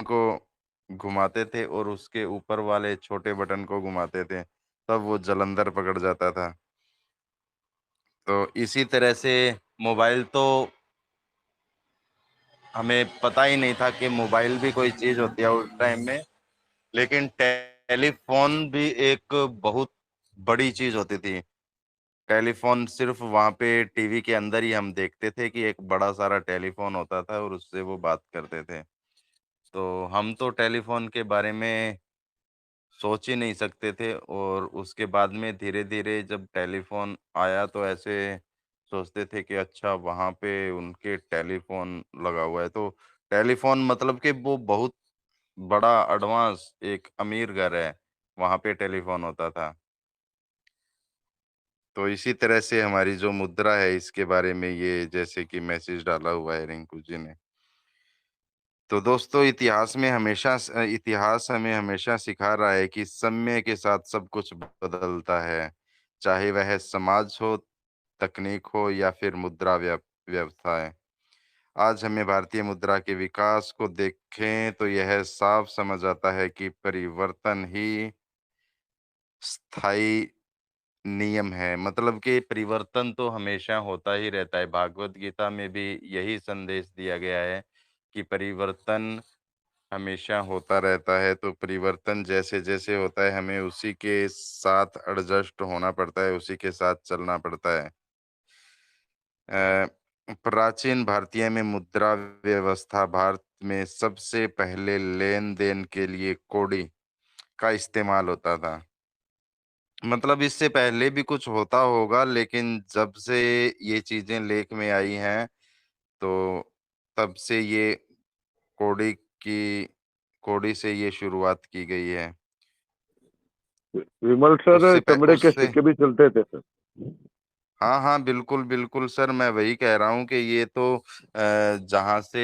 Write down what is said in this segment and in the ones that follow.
को घुमाते थे और उसके ऊपर वाले छोटे बटन को घुमाते थे, तब वो जालंधर पकड़ जाता था। तो इसी तरह से मोबाइल तो हमें पता ही नहीं था कि मोबाइल भी कोई चीज़ होती है उस टाइम में। लेकिन टेलीफ़ोन भी एक बहुत बड़ी चीज़ होती थी। टेलीफ़ोन सिर्फ़ वहाँ पे टीवी के अंदर ही हम देखते थे कि एक बड़ा सारा टेलीफ़ोन होता था और उससे वो बात करते थे। तो हम तो टेलीफ़ोन के बारे में सोच ही नहीं सकते थे और उसके बाद में धीरे-धीरे जब टेलीफ़ोन आया तो ऐसे सोचते थे कि अच्छा वहाँ पे उनके टेलीफ़ोन लगा हुआ है। तो टेलीफ़ोन मतलब कि वो बहुत बड़ा एडवांस एक अमीर घर है, वहाँ पे टेलीफ़ोन होता था। तो इसी तरह से हमारी जो मुद्रा है इसके बारे में ये जैसे कि मैसेज डाला हुआ है रिंकू जी ने। तो दोस्तों इतिहास हमें हमेशा सिखा रहा है कि समय के साथ सब कुछ बदलता है। चाहे वह समाज हो, तकनीक हो या फिर मुद्रा व्यवसाय। आज हमें भारतीय मुद्रा के विकास को देखें तो यह साफ समझ आता है कि परिवर्तन ही स्थायी नियम है। मतलब कि परिवर्तन तो हमेशा होता ही रहता है। भागवत गीता में भी यही संदेश दिया गया है कि परिवर्तन हमेशा होता रहता है। तो परिवर्तन जैसे-जैसे होता है हमें उसी के साथ एडजस्ट होना पड़ता है, उसी के साथ चलना पड़ता है। अ, प्राचीन भारतीय में मुद्रा व्यवस्था भारत में सबसे पहले लेन-देन के लिए कौड़ी का इस्तेमाल होता था। मतलब इससे पहले भी कुछ होता होगा लेकिन जब से ये चीज़ें लेख में आई हैं, तो तब से ये कौड़ी की कौड़ी से ये शुरुआत की गई है। विमल सर, चमड़े के उससे सिक्के भी चलते थे सर। हाँ, हाँ, बिल्कुल, बिल्कुल सर, मैं वही कह रहा हूँ कि ये तो जहाँ से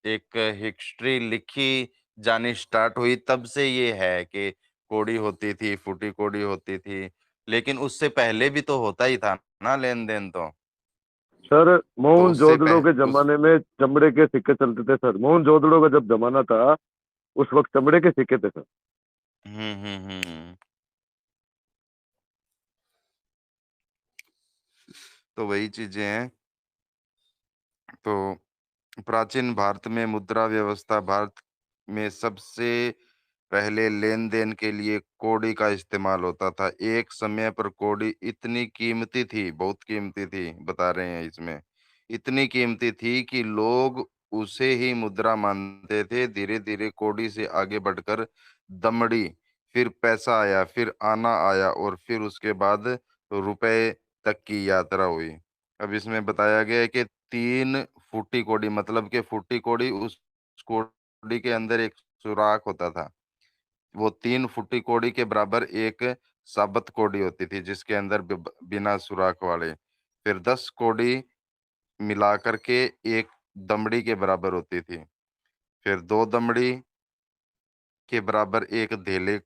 एक हिस्ट्री लिखी जानी स्टार्ट हुई तब से ये है कि कौड़ी होती थी, फूटी कौड़ी होती थी। लेकिन उससे पहले भी तो होता ही था ना लेन-देन तो। सर, तो उससे मोहनजोदड़ो पह के उस जमाने में चमड़े के सिक्के चलते थे सर। मोहनजोदड़ो का जब जमाना था, उस वक्त चमड़े के सिक्के थे सर। हुँ, हुँ, हुँ। तो वही चीज़ें हैं। तो प्राचीन भारत में मुद्रा व्यवस्था भारत में सबसे पहले लेन-देन के लिए कौड़ी का इस्तेमाल होता था। एक समय पर कौड़ी इतनी कीमती थी, बहुत कीमती थी, बता रहे हैं इसमें। इतनी कीमती थी कि लोग उसे ही मुद्रा मानते थे। धीरे-धीरे कौड़ी से आगे बढ़कर दमड़ी, फिर पैसा आया, फिर आना आया और फिर उसके बाद रुपए तक की यात्रा हुई। अब इसमें बताया गया है कि 3 फुटी कौड़ी मतलब कि फुटी कौड़ी उस कौड़ी के अंदर एक सुराख होता था। वो 3 फुटी कौड़ी के बराबर एक साबत कौड़ी होती थी जिसके अंदर बिना सुराख वाले। फिर 10 कौड़ी मिलाकर के एक दमड़ी के बराबर होती थी। फिर 2 दमड़ी के बराबर एक धेले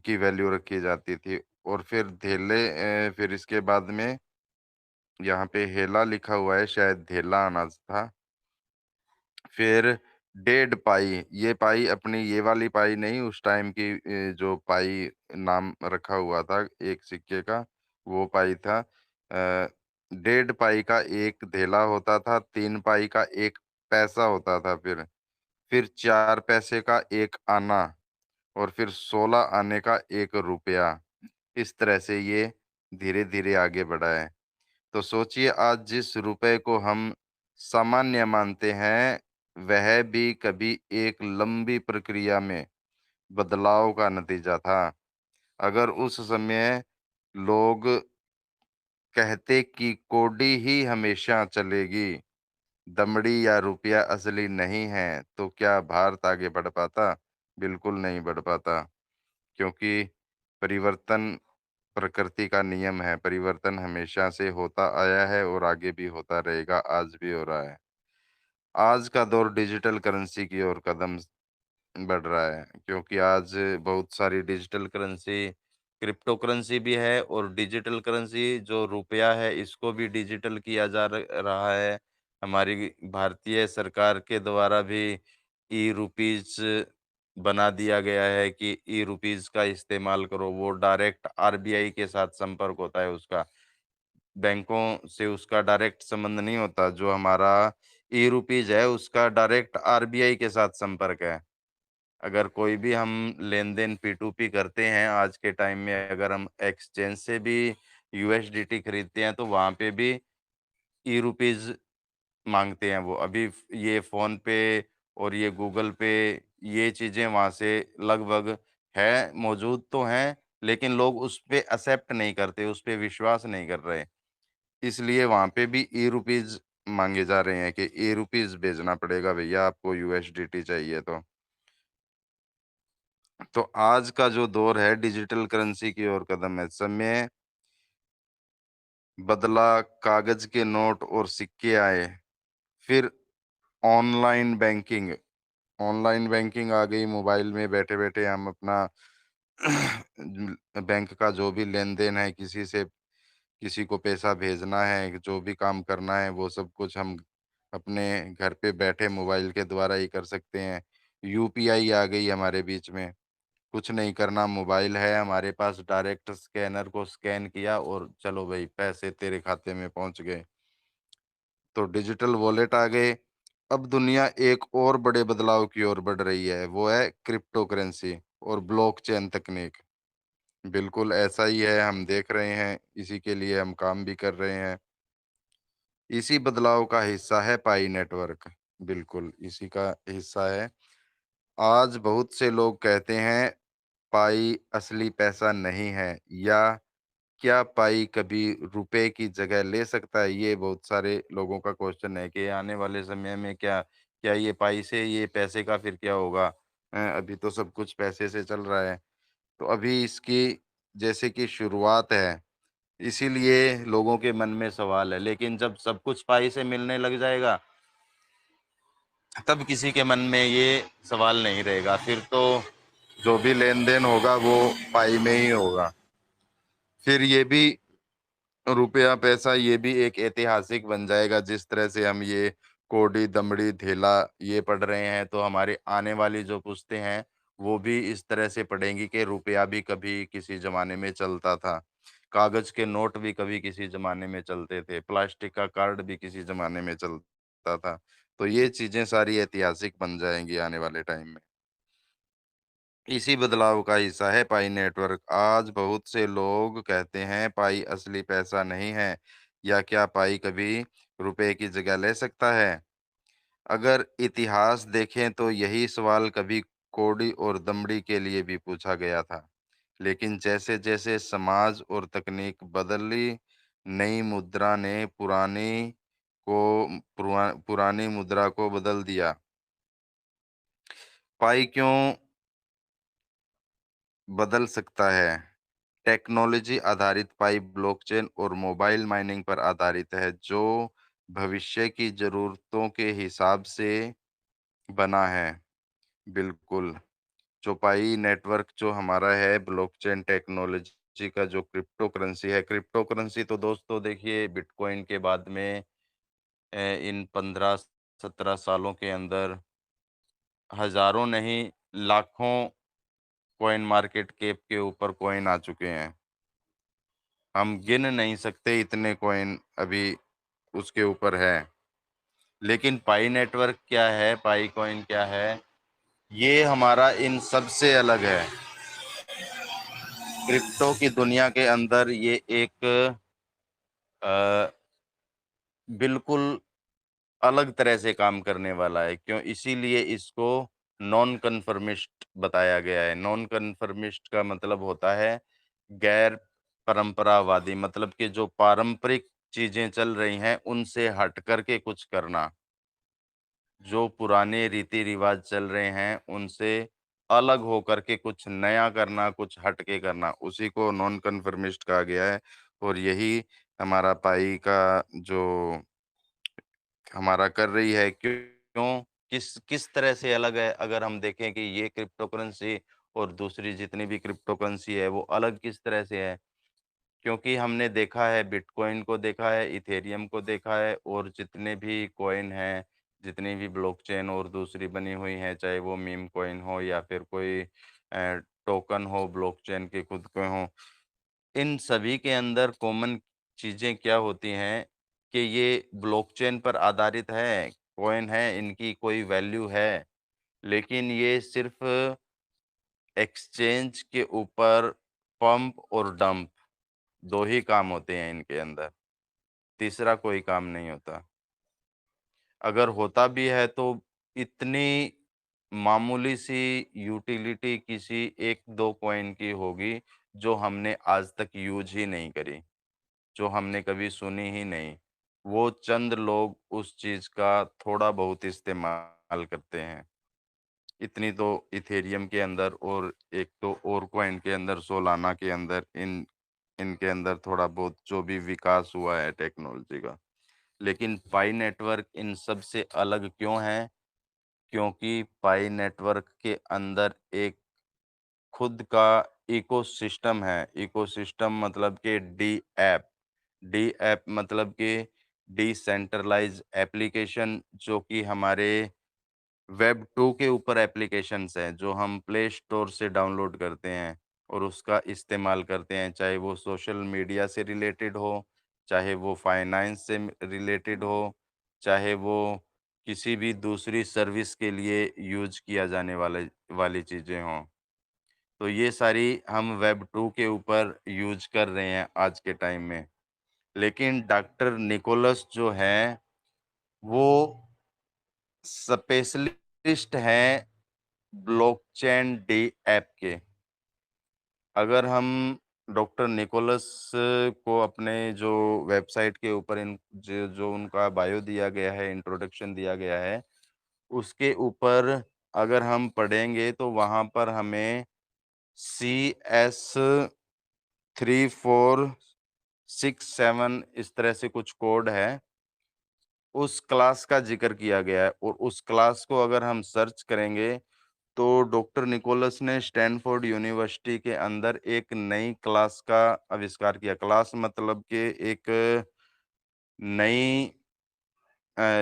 की वैल्यू रखी जाती थी और फिर इसके बाद में यहाँ पे हेला लिखा हुआ है, शायद धेला अनाज था। फिर डेढ़ पाई, ये पाई अपनी ये वाली पाई नहीं, उस टाइम की जो पाई नाम रखा हुआ था एक सिक्के का, वो पाई था। डेढ़ पाई का 1 धेला होता था, 3 पाई का 1 पैसा होता था फिर 4 पैसे का 1 आना और फिर 16 आने का 1 रुपया। इस तरह से ये धीरे-धीरे आगे बढ़ा है। तो सोचिए आज जिस रुपए को हम सामान्य मानते हैं, वह भी कभी एक लंबी प्रक्रिया में बदलाव का नतीजा था। अगर उस समय लोग कहते कि कौड़ी ही हमेशा चलेगी, दमड़ी या रुपया असली नहीं है, तो क्या भारत आगे बढ़ पाता? बिल्कुल नहीं बढ़ पाता, क्योंकि परिवर्तन प्रकृति का नियम है, परिवर्तन हमेशा से होता आया है और आगे भी होता रहेगा, आज भी हो रहा है। आज का दौर डिजिटल करेंसी की ओर कदम बढ़ रहा है, क्योंकि आज बहुत सारी डिजिटल करेंसी, क्रिप्टो करेंसी भी है और डिजिटल करेंसी जो रुपया है, इसको भी डिजिटल किया जा रहा है। हमारी भारतीय सरकार के द्वारा भी ई रुपीज़ बना दिया गया है कि ई रुपीज़ का इस्तेमाल करो, वो डायरेक्ट आरबीआई के साथ संपर्क होता है उसका। बैंकों से उसका डायरेक्ट संबंध नहीं होता, जो हमारा ई रुपीज़ है उसका डायरेक्ट आरबीआई के साथ संपर्क है। अगर कोई भी हम लेन-देन P2P करते हैं आज के टाइम में, अगर हम एक्सचेंज से भी यूएसडीटी खरीदते हैं तो वहाँ पे भी ई रुपीज़ माँगते हैं वो। अभी ये फ़ोन पे और ये गूगल पे, ये चीज़ें वहाँ से लगभग है, मौजूद तो हैं, लेकिन लोग उस पे एक्सेप्ट नहीं करते, उस पे विश्वास नहीं कर रहे। इसलिए वहाँ पे भी ई रुपीज़ माँगे जा रहे हैं कि ई रुपीज़ भेजना पड़ेगा भैया आपको, यूएसडीटी चाहिए तो। तो आज का जो दौर है डिजिटल करेंसी की ओर कदम है। समय बदला, कागज़ के नोट और सिक्के आए, फिर ऑनलाइन बैंकिंग। ऑनलाइन बैंकिंग आ गई, मोबाइल में बैठे-बैठे हम अपना बैंक का जो भी लेन-देन है, किसी को पैसा भेजना है, जो भी काम करना है, वो सब कुछ हम अपने घर पे बैठे मोबाइल के द्वारा ही कर सकते हैं। यूपीआई आ गई हमारे बीच में, कुछ नहीं करना, मोबाइल है हमारे पास, डायरेक्ट स्कैनर को स्कैन किया और चलो भई पैसे तेरे खाते में पहुँच गए। तो डिजिटल वॉलेट आ गए। अब दुनिया एक और बड़े बदलाव की ओर बढ़ रही है, वो है क्रिप्टो करेंसी और ब्लॉकचेन तकनीक। बिल्कुल ऐसा ही है, हम देख रहे हैं, इसी के लिए हम काम भी कर रहे हैं। इसी बदलाव का हिस्सा है पाई नेटवर्क। बिल्कुल, इसी का हिस्सा है। आज बहुत से लोग कहते हैं पाई असली पैसा नहीं है, या क्या पाई कभी रुपए की जगह ले सकता है? ये बहुत सारे लोगों का क्वेश्चन है कि आने वाले समय में क्या क्या ये पाई से ये पैसे का फिर क्या होगा? अभी तो सब कुछ पैसे से चल रहा है। तो अभी इसकी जैसे कि शुरुआत है, इसीलिए लोगों के मन में सवाल है। लेकिन जब सब कुछ पाई से मिलने लग जाएगा, तब किसी के मन में ये सवाल नहीं रहेगा। फिर तो जो भी लेन-देन होगा वो पाई में ही होगा। फिर ये भी रुपया पैसा ये भी एक ऐतिहासिक बन जाएगा। जिस तरह से हम ये कौड़ी, दमड़ी, धेला ये पढ़ रहे हैं, तो हमारे आने वाली जो पुश्तें हैं, वो भी इस तरह से पढ़ेंगी कि रुपया भी कभी किसी ज़माने में चलता था। कागज़ के नोट भी कभी किसी ज़माने में चलते थे। प्लास्टिक का कार्ड भी किसी ज़माने में चलता था। तो ये चीज़ें सारी ऐतिहासिक बन जाएँगी आने वाले टाइम में। इसी बदलाव का हिस्सा है पाई नेटवर्क। आज बहुत से लोग कहते हैं पाई असली पैसा नहीं है, या क्या पाई कभी रुपए की जगह ले सकता है? अगर इतिहास देखें तो यही सवाल कभी कौड़ी और दमड़ी के लिए भी पूछा गया था। लेकिन जैसे-जैसे समाज और तकनीक बदली, नई मुद्रा ने पुरानी मुद्रा को बदल दिया। पाई क्यों बदल सकता है? टेक्नोलॉजी आधारित पाइप ब्लॉकचेन और मोबाइल माइनिंग पर आधारित है, जो भविष्य की जरूरतों के हिसाब से बना है। बिल्कुल, जो पाई नेटवर्क जो हमारा है, ब्लॉकचेन टेक्नोलॉजी का जो क्रिप्टो करेंसी है, क्रिप्टो करेंसी तो दोस्तों देखिए बिटकॉइन के बाद में इन 15-17 सालों के अंदर हजारों नहीं, लाखों कॉइन मार्केट कैप के ऊपर कॉइन आ चुके हैं। हम गिन नहीं सकते इतने कॉइन अभी उसके ऊपर है। लेकिन पाई नेटवर्क क्या है, पाई कॉइन क्या है, ये हमारा इन सब से अलग है। क्रिप्टो की दुनिया के अंदर ये एक अ, बिल्कुल अलग तरह से काम करने वाला है। क्यों? इसीलिए इसको नॉन कन्फर्मिस्ट बताया गया है। नॉन कन्फर्मिस्ट का मतलब होता है गैर परंपरावादी, मतलब कि जो पारंपरिक चीज़ें चल रही हैं, उनसे हट कर के कुछ करना। जो पुराने रीति-रिवाज चल रहे हैं, उनसे अलग होकर के कुछ नया करना, कुछ हट के करना, उसी को नॉन कन्फर्मिस्ट कहा गया है। और यही हमारा पाई का जो हमारा कर रही है। क्यों? किस किस तरह से अलग है? अगर हम देखें कि ये क्रिप्टो करेंसी और दूसरी जितनी भी क्रिप्टो करेंसी है, वो अलग किस तरह से है? क्योंकि हमने देखा है, बिटकॉइन को देखा है, इथेरियम को देखा है, और जितने भी कॉइन हैं, जितनी भी ब्लॉकचेन और दूसरी बनी हुई हैं, चाहे वो मीम कॉइन हो या फिर कोई टोकन हो ब्लॉकचेन के खुद के हों, इन सभी के अंदर कॉमन चीज़ें क्या होती हैं कि ये ब्लॉकचेन पर आधारित है, कॉइन है, इनकी कोई वैल्यू है, लेकिन ये सिर्फ़ एक्सचेंज के ऊपर पंप और डंप 2 ही काम होते हैं इनके अंदर, तीसरा कोई काम नहीं होता। अगर होता भी है तो इतनी मामूली सी यूटिलिटी किसी 1-2 कॉइन की होगी, जो हमने आज तक यूज़ ही नहीं करी, जो हमने कभी सुनी ही नहीं। वो चंद लोग उस चीज़ का थोड़ा बहुत इस्तेमाल करते हैं। इतनी तो इथेरियम के अंदर और एक तो और कॉइन के अंदर, सोलाना के अंदर, इनके अंदर थोड़ा बहुत जो भी विकास हुआ है टेक्नोलॉजी का। लेकिन पाई नेटवर्क इन सब से अलग क्यों है? क्योंकि पाई नेटवर्क के अंदर एक खुद का इकोसिस्टम है। इकोसिस्टम मतलब कि डीऐप, डीऐप मतलब कि डिसेंट्रलाइज्ड एप्लीकेशन, जो कि हमारे वेब 2 के ऊपर एप्लीकेशंस हैं, जो हम प्ले स्टोर से डाउनलोड करते हैं और उसका इस्तेमाल करते हैं, चाहे वो सोशल मीडिया से रिलेटेड हो, चाहे वो फाइनेंस से रिलेटेड हो, चाहे वो किसी भी दूसरी सर्विस के लिए यूज़ किया जाने वाली चीज़ें हों। तो ये सारी हम वेब 2 के ऊपर यूज़ कर रहे हैं आज के टाइम में। लेकिन डॉक्टर निकोलस जो हैं, वो स्पेशलिस्ट हैं ब्लॉकचेन डी ऐप के। अगर हम डॉक्टर निकोलस को अपने जो वेबसाइट के ऊपर इन जो जो उनका बायो दिया गया है, इंट्रोडक्शन दिया गया है, उसके ऊपर अगर हम पढ़ेंगे तो वहाँ पर हमें CS 3467 इस तरह से कुछ कोड है, उस क्लास का ज़िक्र किया गया है और उस क्लास को अगर हम सर्च करेंगे तो डॉक्टर निकोलस ने स्टैनफोर्ड यूनिवर्सिटी के अंदर एक नई क्लास का आविष्कार किया। क्लास मतलब कि एक नई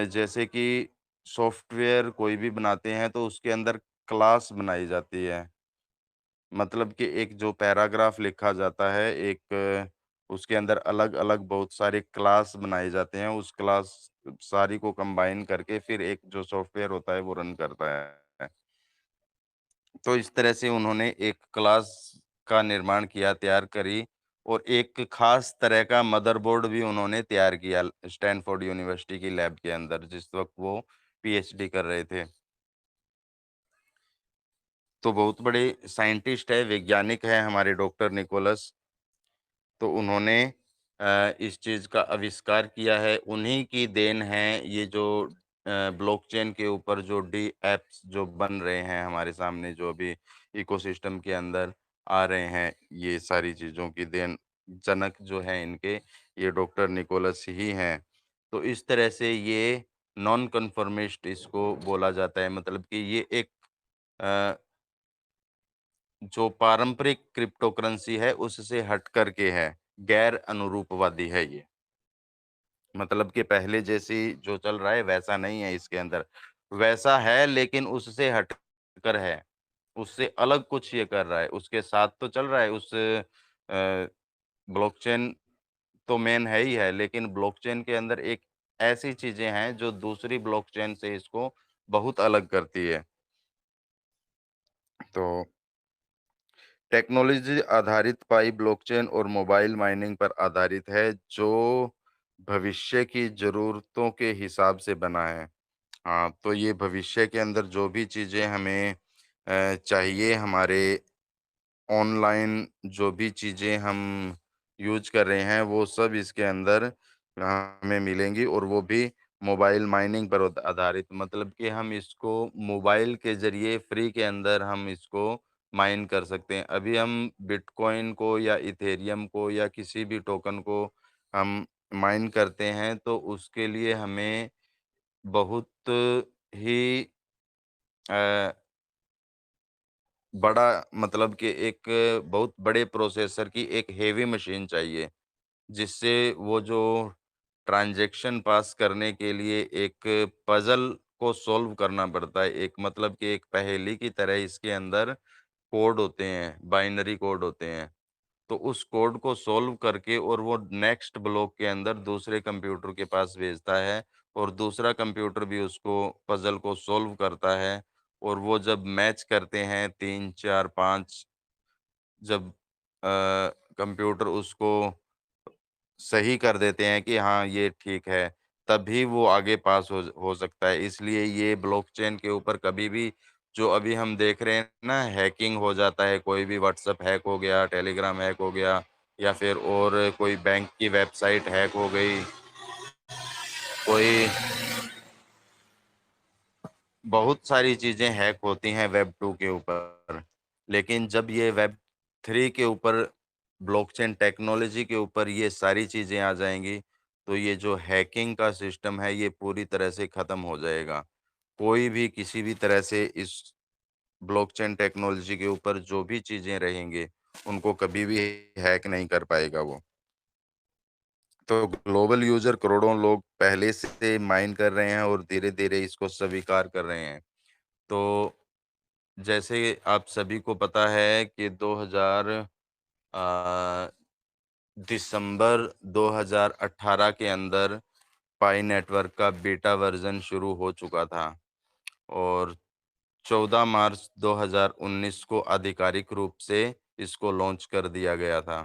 जैसे कि सॉफ्टवेयर कोई भी बनाते हैं तो उसके अंदर क्लास बनाई जाती है। मतलब कि एक जो पैराग्राफ लिखा जाता है, एक उसके अंदर अलग-अलग बहुत सारे क्लास बनाए जाते हैं। उस क्लास सारी को कंबाइन करके फिर एक जो सॉफ्टवेयर होता है वो रन करता है। तो इस तरह से उन्होंने एक क्लास का निर्माण किया, तैयार करी और एक खास तरह का मदरबोर्ड भी उन्होंने तैयार किया स्टैनफोर्ड यूनिवर्सिटी की लैब के अंदर, जिस वक़्त वो पीएचडी कर रहे थे। तो बहुत बड़े साइंटिस्ट है, वैज्ञानिक हैं हमारे डॉक्टर निकोलस। तो उन्होंने इस चीज़ का आविष्कार किया है, उन्हीं की देन है ये जो ब्लॉकचेन के ऊपर जो डी ऐप्स जो बन रहे हैं हमारे सामने, जो अभी इकोसिस्टम के अंदर आ रहे हैं, ये सारी चीज़ों की देन जनक जो हैं इनके, ये डॉक्टर निकोलस ही हैं। तो इस तरह से ये नॉन कन्फर्मिस्ट इसको बोला जाता है, मतलब कि ये एक अ, जो पारंपरिक क्रिप्टोकरेंसी है उससे हट कर के है, गैर अनुरूपवादी है ये। मतलब कि पहले जैसी जो चल रहा है वैसा नहीं है इसके अंदर। वैसा है लेकिन उससे हट कर है, उससे अलग कुछ ये कर रहा है, उसके साथ तो चल रहा है ब्लॉकचेन तो मेन है ही है, लेकिन ब्लॉकचेन के अंदर एक ऐसी चीज़ें हैं जो दूसरी ब्लॉकचेन से इसको बहुत अलग करती है। तो टेक्नोलॉजी आधारित पाई ब्लॉकचेन और मोबाइल माइनिंग पर आधारित है, जो भविष्य की ज़रूरतों के हिसाब से बना है। हाँ, तो ये भविष्य के अंदर जो भी चीज़ें हमें चाहिए, हमारे ऑनलाइन जो भी चीज़ें हम यूज़ कर रहे हैं, वो सब इसके अंदर हमें मिलेंगी और वो भी मोबाइल माइनिंग पर आधारित, मतलब कि हम इसको मोबाइल के ज़रिए फ्री के अंदर हम इसको माइन कर सकते हैं। अभी हम बिटकॉइन को या इथेरियम को या किसी भी टोकन को हम माइन करते हैं, तो उसके लिए हमें बहुत ही अ, बड़ा, मतलब कि एक बहुत बड़े प्रोसेसर की एक हेवी मशीन चाहिए, जिससे वो जो ट्रांज़ैक्शन पास करने के लिए एक पज़ल को सॉल्व करना पड़ता है। एक मतलब कि एक पहेली की तरह इसके अंदर कोड होते हैं, बाइनरी कोड होते हैं। तो उस कोड को सॉल्व करके और वो नेक्स्ट ब्लॉक के अंदर दूसरे कंप्यूटर के पास भेजता है और दूसरा कंप्यूटर भी उसको पज़ल को सॉल्व करता है और वो जब मैच करते हैं 3, 4, 5 जब कंप्यूटर उसको सही कर देते हैं कि हाँ, ये ठीक है, तभी वो आगे पास हो सकता है। इसलिए ये ब्लॉकचेन के ऊपर कभी भी जो अभी हम देख रहे हैं ना हैकिंग हो जाता है, कोई भी व्हाट्सएप हैक हो गया, टेलीग्राम हैक हो गया या फिर और कोई बैंक की वेबसाइट हैक हो गई, कोई बहुत सारी चीज़ें हैक होती हैं वेब 2 के ऊपर। लेकिन जब ये वेब 3 के ऊपर ब्लॉकचेन टेक्नोलॉजी के ऊपर ये सारी चीज़ें आ जाएँगी, तो ये जो हैकिंग का सिस्टम है ये पूरी तरह से ख़त्म हो जाएगा। कोई भी किसी भी तरह से इस ब्लॉकचेन टेक्नोलॉजी के ऊपर जो भी चीज़ें रहेंगे, उनको कभी भी हैक नहीं कर पाएगा वो। तो ग्लोबल यूज़र करोड़ों लोग पहले से माइन कर रहे हैं और धीरे-धीरे इसको स्वीकार कर रहे हैं। तो जैसे आप सभी को पता है कि 2000 दिसंबर 2018 के अंदर पाई नेटवर्क का बीटा वर्ज़न शुरू हो चुका था और 14 मार्च 2019 को आधिकारिक रूप से इसको लॉन्च कर दिया गया था।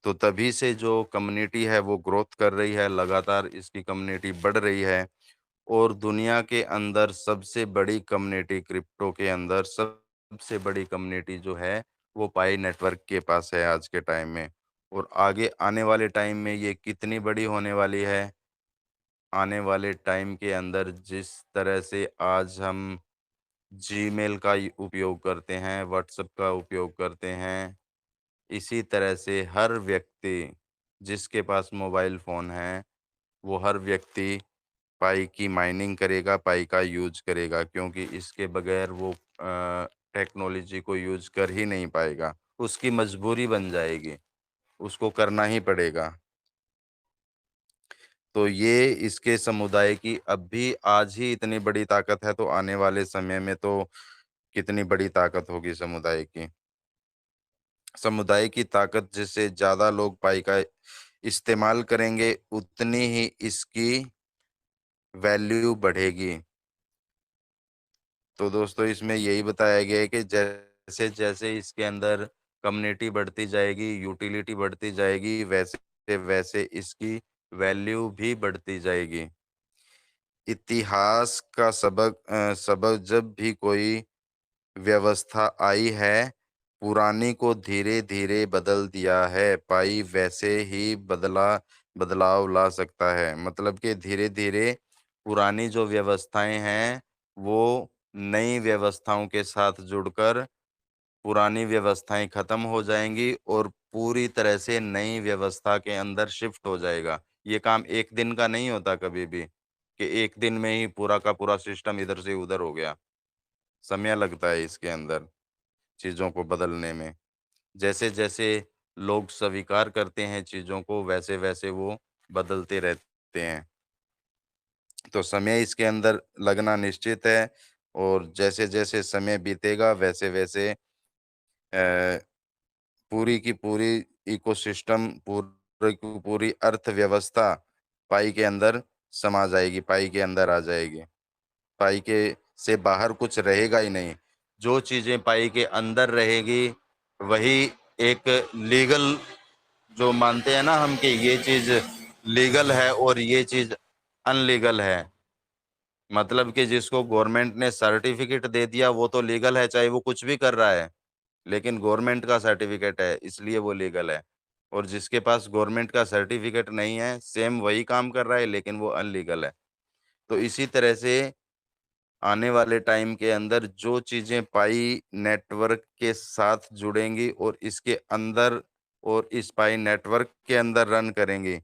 तो तभी से जो कम्युनिटी है वो ग्रोथ कर रही है, लगातार इसकी कम्युनिटी बढ़ रही है। और दुनिया के अंदर सबसे बड़ी कम्युनिटी क्रिप्टो के अंदर सबसे बड़ी कम्युनिटी जो है वो पाई नेटवर्क के पास है आज के टाइम में। और आगे आने वाले टाइम में ये कितनी बड़ी होने वाली है, आने वाले टाइम के अंदर जिस तरह से आज हम जीमेल का उपयोग करते हैं, व्हाट्सएप का उपयोग करते हैं, इसी तरह से हर व्यक्ति जिसके पास मोबाइल फ़ोन है, वो हर व्यक्ति पाई की माइनिंग करेगा, पाई का यूज़ करेगा क्योंकि इसके बगैर वो टेक्नोलॉजी को यूज़ कर ही नहीं पाएगा। उसकी मजबूरी बन जाएगी, उसको करना ही पड़ेगा। तो ये इसके समुदाय की अब भी आज ही इतनी बड़ी ताकत है, तो आने वाले समय में तो कितनी बड़ी ताकत होगी समुदाय की। समुदाय की ताकत जिससे ज़्यादा लोग पाई का इस्तेमाल करेंगे, उतनी ही इसकी वैल्यू बढ़ेगी। तो दोस्तों इसमें यही बताया गया है कि जैसे-जैसे इसके अंदर कम्युनिटी बढ़ती जाएगी, यूटिलिटी बढ़ती जाएगी, वैसे-वैसे इसकी वैल्यू भी बढ़ती जाएगी। इतिहास का सबक जब भी कोई व्यवस्था आई है, पुरानी को धीरे-धीरे बदल दिया है, पाई वैसे ही बदलाव ला सकता है। मतलब कि धीरे-धीरे पुरानी जो व्यवस्थाएँ हैं, वो नई व्यवस्थाओं के साथ जुड़कर पुरानी व्यवस्थाएँ खत्म हो जाएँगी और पूरी तरह से नई व्यवस्था के अंदर शिफ्ट हो जाएगा। ये काम एक दिन का नहीं होता कभी भी, कि एक दिन में ही पूरा का पूरा सिस्टम इधर से उधर हो गया। समय लगता है इसके अंदर चीज़ों को बदलने में। जैसे-जैसे लोग स्वीकार करते हैं चीज़ों को, वैसे-वैसे वो बदलते रहते हैं। तो समय इसके अंदर लगना निश्चित है और जैसे-जैसे समय बीतेगा वैसे-वैसे पूरी की पूरी इकोसिस्टम, पूरी की पूरी अर्थव्यवस्था पाई के अंदर समा जाएगी, पाई के अंदर आ जाएगी। पाई के से बाहर कुछ रहेगा ही नहीं। जो चीज़ें पाई के अंदर रहेगी, वही एक लीगल जो मानते हैं ना हम कि ये चीज़ लीगल है और ये चीज़ अनलीगल है। मतलब कि जिसको गवर्नमेंट ने सर्टिफ़िकेट दे दिया वो तो लीगल है, चाहे वो कुछ भी कर रहा है। लेकिन गवर्नमेंट का सर्टिफ़िकेट है, इसलिए वो लीगल है। और जिसके पास गवर्नमेंट का सर्टिफ़िकेट नहीं है, सेम वही काम कर रहा है लेकिन वो अनलीगल है। तो इसी तरह से आने वाले टाइम के अंदर जो चीज़ें पाई नेटवर्क के साथ जुड़ेंगी और इसके अंदर और इस पाई नेटवर्क के अंदर रन करेंगी,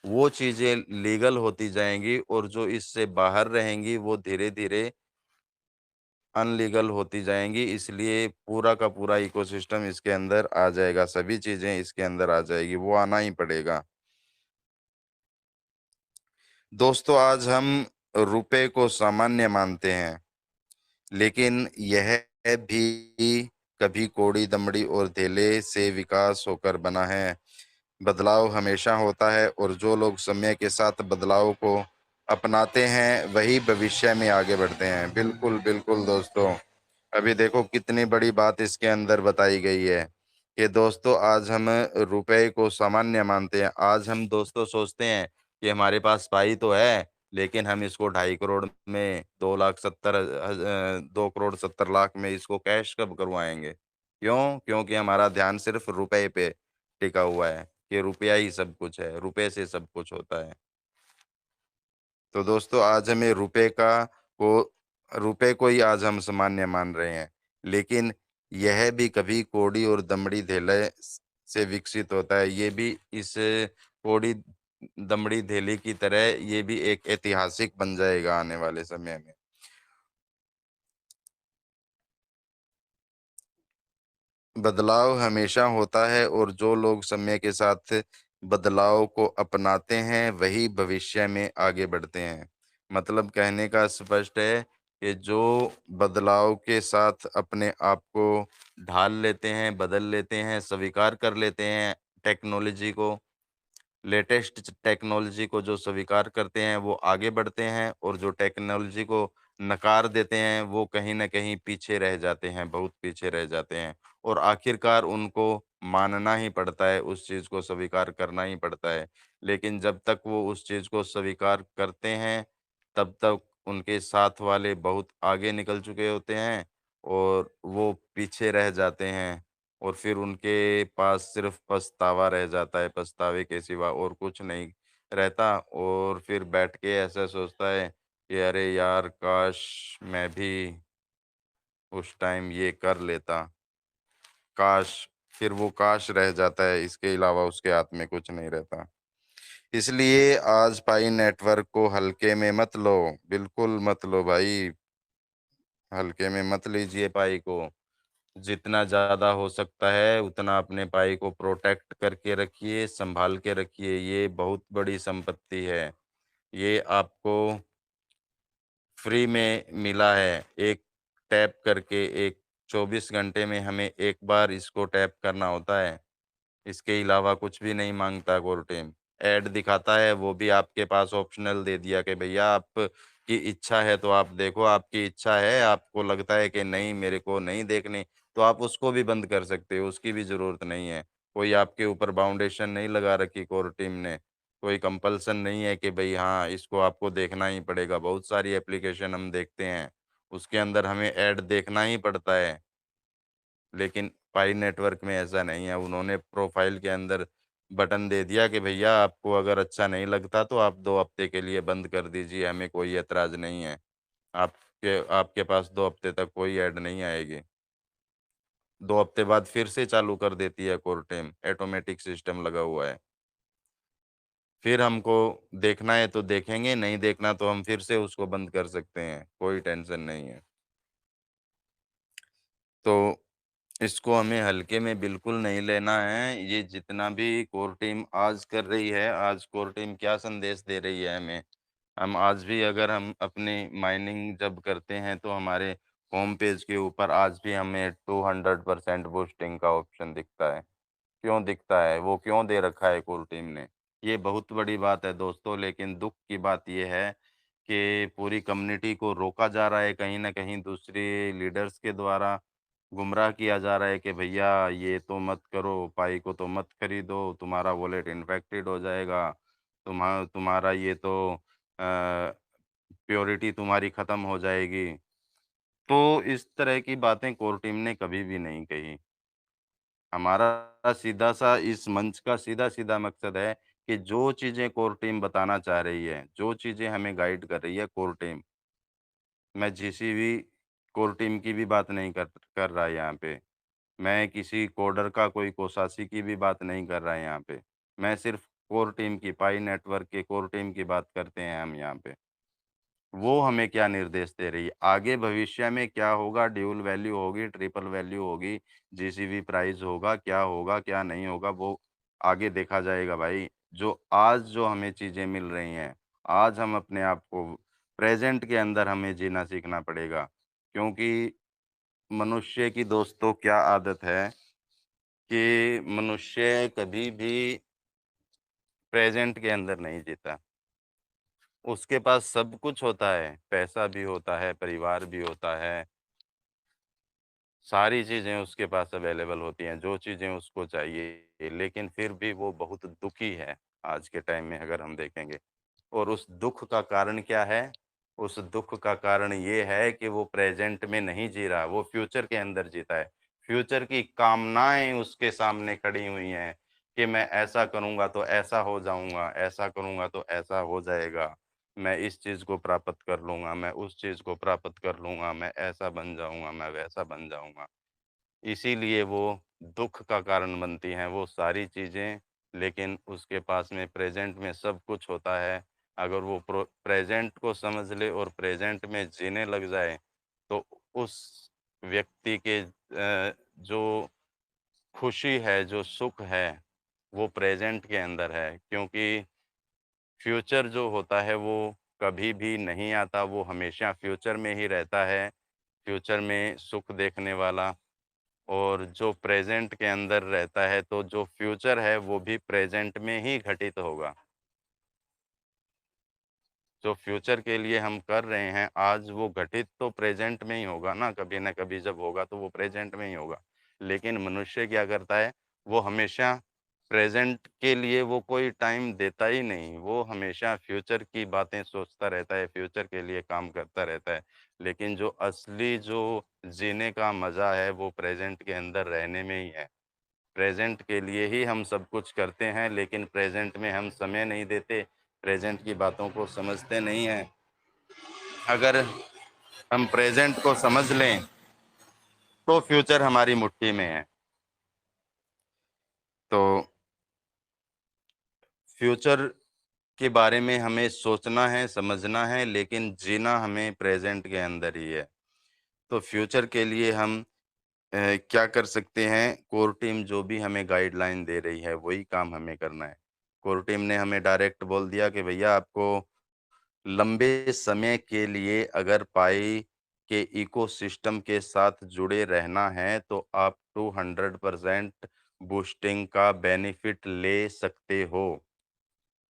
वो चीज़ें लीगल होती जाएँगी और जो इससे बाहर रहेंगी, वो धीरे-धीरे अनलीगल होती जाएँगी। इसलिए पूरा का पूरा इकोसिस्टम इसके अंदर आ जाएगा, सभी चीज़ें इसके अंदर आ जाएगी, वो आना ही पड़ेगा। दोस्तों आज हम रुपए को सामान्य मानते हैं, लेकिन यह भी कभी कौड़ी दमड़ी और धेले से विकास होकर बना है। बदलाव हमेशा होता है और जो लोग समय के साथ बदलाव को अपनाते हैं वही भविष्य में आगे बढ़ते हैं। बिल्कुल बिल्कुल दोस्तों, अभी देखो कितनी बड़ी बात इसके अंदर बताई गई है कि दोस्तों आज हम रुपए को सामान्य मानते हैं। आज हम दोस्तों सोचते हैं कि हमारे पास पाई तो है, लेकिन हम इसको 2.5 करोड़ में 2 करोड़ 70 लाख में इसको कैश कब करवाएंगे? क्यों? क्योंकि हमारा ध्यान सिर्फ रुपए पे टिका हुआ है कि रुपया ही सब कुछ है, रुपए से सब कुछ होता है। तो दोस्तों आज हमें रुपए को ही आज हम सामान्य मान रहे हैं, लेकिन यह भी कभी कौड़ी और दमड़ी धेले से विकसित होता है। ये भी इस कौड़ी दमड़ी धेले की तरह ये भी एक ऐतिहासिक बन जाएगा आने वाले समय में। बदलाव हमेशा होता है और जो लोग समय के साथ बदलाव को अपनाते हैं वही भविष्य में आगे बढ़ते हैं। मतलब कहने का स्पष्ट है कि जो बदलाव के साथ अपने आप को ढाल लेते हैं, बदल लेते हैं, स्वीकार कर लेते हैं टेक्नोलॉजी को, लेटेस्ट टेक्नोलॉजी को जो स्वीकार करते हैं वो आगे बढ़ते हैं, और जो टेक्नोलॉजी को नकार देते हैं वो कहीं न कहीं पीछे रह जाते हैं, बहुत पीछे रह जाते हैं। और आखिरकार उनको मानना ही पड़ता है, उस चीज़ को स्वीकार करना ही पड़ता है। लेकिन जब तक वो उस चीज़ को स्वीकार करते हैं, तब तक उनके साथ वाले बहुत आगे निकल चुके होते हैं और वो पीछे रह जाते हैं। और फिर उनके पास सिर्फ पछतावा रह जाता है, पछतावे के सिवा और कुछ नहीं रहता। और फिर बैठ के ऐसा सोचता है कि अरे यार काश मैं भी उस टाइम ये कर लेता, काश। फिर वो काश रह जाता है, इसके अलावा उसके हाथ में कुछ नहीं रहता। इसलिए आज पाई नेटवर्क को हल्के में मत लो, बिल्कुल मत लो भाई, हल्के में मत लीजिए पाई को। जितना ज़्यादा हो सकता है उतना अपने पाई को प्रोटेक्ट करके रखिए, संभाल के रखिए। ये बहुत बड़ी संपत्ति है। ये आपको फ्री में मिला है। एक टैप करके एक 24 घंटे में हमें एक बार इसको टैप करना होता है। इसके अलावा कुछ भी नहीं माँगता कोर्टेम। ऐड दिखाता है वो भी आपके पास ऑप्शनल दे दिया कि भैया आपकी इच्छा है तो आप देखो, आपकी इच्छा है, आपको लगता है कि नहीं मेरे को नहीं देखनी, तो आप उसको भी बंद कर सकते हो, उसकी भी ज़रूरत नहीं है। कोई आपके ऊपर बाउंडेशन नहीं लगा रखी कोर टीम ने, कोई कंपल्सन नहीं है कि भई हाँ, इसको आपको देखना ही पड़ेगा। बहुत सारी एप्लीकेशन हम देखते हैं, उसके अंदर हमें ऐड देखना ही पड़ता है। लेकिन पाई नेटवर्क में ऐसा नहीं है। उन्होंने प्रोफ़ाइल के अंदर बटन दे दिया कि भैया आपको अगर अच्छा नहीं लगता तो आप 2 हफ़्ते के लिए बंद कर दीजिए, हमें कोई ऐतराज़ नहीं है। आपके आपके पास 2 हफ़्ते तक कोई ऐड नहीं आएगी। 2 हफ़्ते बाद फिर से चालू कर देती है कोर्टेम, ऑटोमेटिक सिस्टम लगा हुआ है। फिर हमको देखना है तो देखेंगे, नहीं देखना तो हम फिर से उसको बंद कर सकते हैं, कोई टेंशन नहीं है। तो इसको हमें हल्के में बिल्कुल नहीं लेना है। ये जितना भी कोर टीम आज कर रही है, आज कोर टीम क्या संदेश दे रही है हमें। हम आज भी अगर हम अपनी माइनिंग जब करते हैं तो हमारे होम पेज के ऊपर आज भी हमें 200% बूस्टिंग का ऑप्शन दिखता है। क्यों दिखता है? वो क्यों दे रखा है कोर टीम ने? ये बहुत बड़ी बात है दोस्तों, लेकिन दुःख की बात ये है कि पूरी कम्युनिटी को रोका जा रहा है कहीं न कहीं दूसरे लीडर्स के द्वारा। गुमराह किया जा रहा है कि भैया ये तो मत करो, पाई को तो मत खरीदो, तुम्हारा वॉलेट इन्फेक्टेड हो जाएगा, तुम्हारा ये तो प्योरिटी तुम्हारी ख़त्म हो जाएगी। तो इस तरह की बातें कोर टीम ने कभी भी नहीं कही। हमारा सीधा-सा इस मंच का सीधा-सीधा मकसद है कि जो चीज़ें कोर टीम बताना चाह रही है, जो चीज़ें हमें गाइड कर रही है कोर टीम, मैं किसी भी कोर टीम की भी बात नहीं कर कर रहा यहाँ पे। मैं किसी कोडर का कोई कोसासी की भी बात नहीं कर रहा यहाँ पे। मैं सिर्फ़ कोर टीम की, पाई नेटवर्क के कोर टीम की बात करते हैं हम यहाँ पे। वो हमें क्या निर्देश दे रही है, आगे भविष्य में क्या होगा, ड्यूल वैल्यू होगी, ट्रिपल वैल्यू होगी, जीसीवी प्राइस होगा, क्या नहीं होगा, वो आगे देखा जाएगा भाई। जो आज जो हमें चीज़ें मिल रही हैं, आज हम अपने आप को प्रेज़ेंट के अंदर हमें जीना सीखना पड़ेगा। क्योंकि मनुष्य की दोस्तों क्या आदत है कि मनुष्य कभी भी प्रेज़ेंट के अंदर नहीं जीता। उसके पास सब कुछ होता है, पैसा भी होता है, परिवार भी होता है, सारी चीज़ें उसके पास अवेलेबल होती हैं, जो चीज़ें उसको चाहिए, लेकिन फिर भी वो बहुत दुखी है, आज के टाइम में अगर हम देखेंगे। और उस दुःख का कारण क्या है? उस दुःख का कारण ये है कि वो प्रेज़ेंट में नहीं जी रहा, वो फ्यूचर के अंदर जीता है। फ्यूचर की कामनाएँ उसके सामने खड़ी हुई हैं कि मैं ऐसा करूँगा तो ऐसा हो जाऊँगा, ऐसा करूँगा तो ऐसा हो जाएगा। मैं इस चीज़ को प्राप्त कर लूँगा, मैं उस चीज़ को प्राप्त कर लूँगा, मैं ऐसा बन जाऊँगा, मैं वैसा बन जाऊँगा। इसीलिए वो दुःख का कारण बनती हैं वो सारी चीज़ें, लेकिन उसके पास में प्रेज़ेंट में सब कुछ होता है। अगर वो प्रेज़ेंट को समझ ले और प्रेज़ेंट में जीने लग जाए, तो उस व्यक्ति के जो खुशी है, जो सुख है, वो प्रेज़ेंट के अंदर है। क्योंकि फ्यूचर जो होता है वो कभी भी नहीं आता, वो हमेशा फ्यूचर में ही रहता है। फ्यूचर में सुख देखने वाला, और जो प्रेज़ेंट के अंदर रहता है, तो जो फ्यूचर है वो भी प्रेज़ेंट में ही घटित होगा। जो फ्यूचर के लिए हम कर रहे हैं आज, वो घटित तो प्रेज़ेंट में ही होगा ना, कभी न कभी जब होगा तो वो प्रेज़ेंट में ही होगा। लेकिन मनुष्य क्या करता है, वो हमेशा प्रेज़ेंट के लिए वो कोई टाइम देता ही नहीं, वो हमेशा फ्यूचर की बातें सोचता रहता है, फ्यूचर के लिए काम करता रहता है। लेकिन जो असली जो जीने का मज़ा है, वो प्रेज़ेंट के अंदर रहने में ही है। प्रेज़ेंट के लिए ही हम सब कुछ करते हैं, लेकिन प्रेज़ेंट में हम समय नहीं देते, प्रेज़ेंट की बातों को समझते नहीं हैं। अगर हम प्रेज़ेंट को समझ लें, तो फ्यूचर हमारी मुट्ठी में है। तो फ्यूचर के बारे में हमें सोचना है, समझना है, लेकिन जीना हमें प्रेज़ेंट के अंदर ही है। तो फ्यूचर के लिए हम क्या कर सकते हैं? कोर टीम जो भी हमें गाइडलाइन दे रही है, वही काम हमें करना है। कोर टीम ने हमें डायरेक्ट बोल दिया कि भैया आपको लंबे समय के लिए अगर पाई के इकोसिस्टम के साथ जुड़े रहना है, तो आप 200% बूस्टिंग का बेनिफिट ले सकते हो।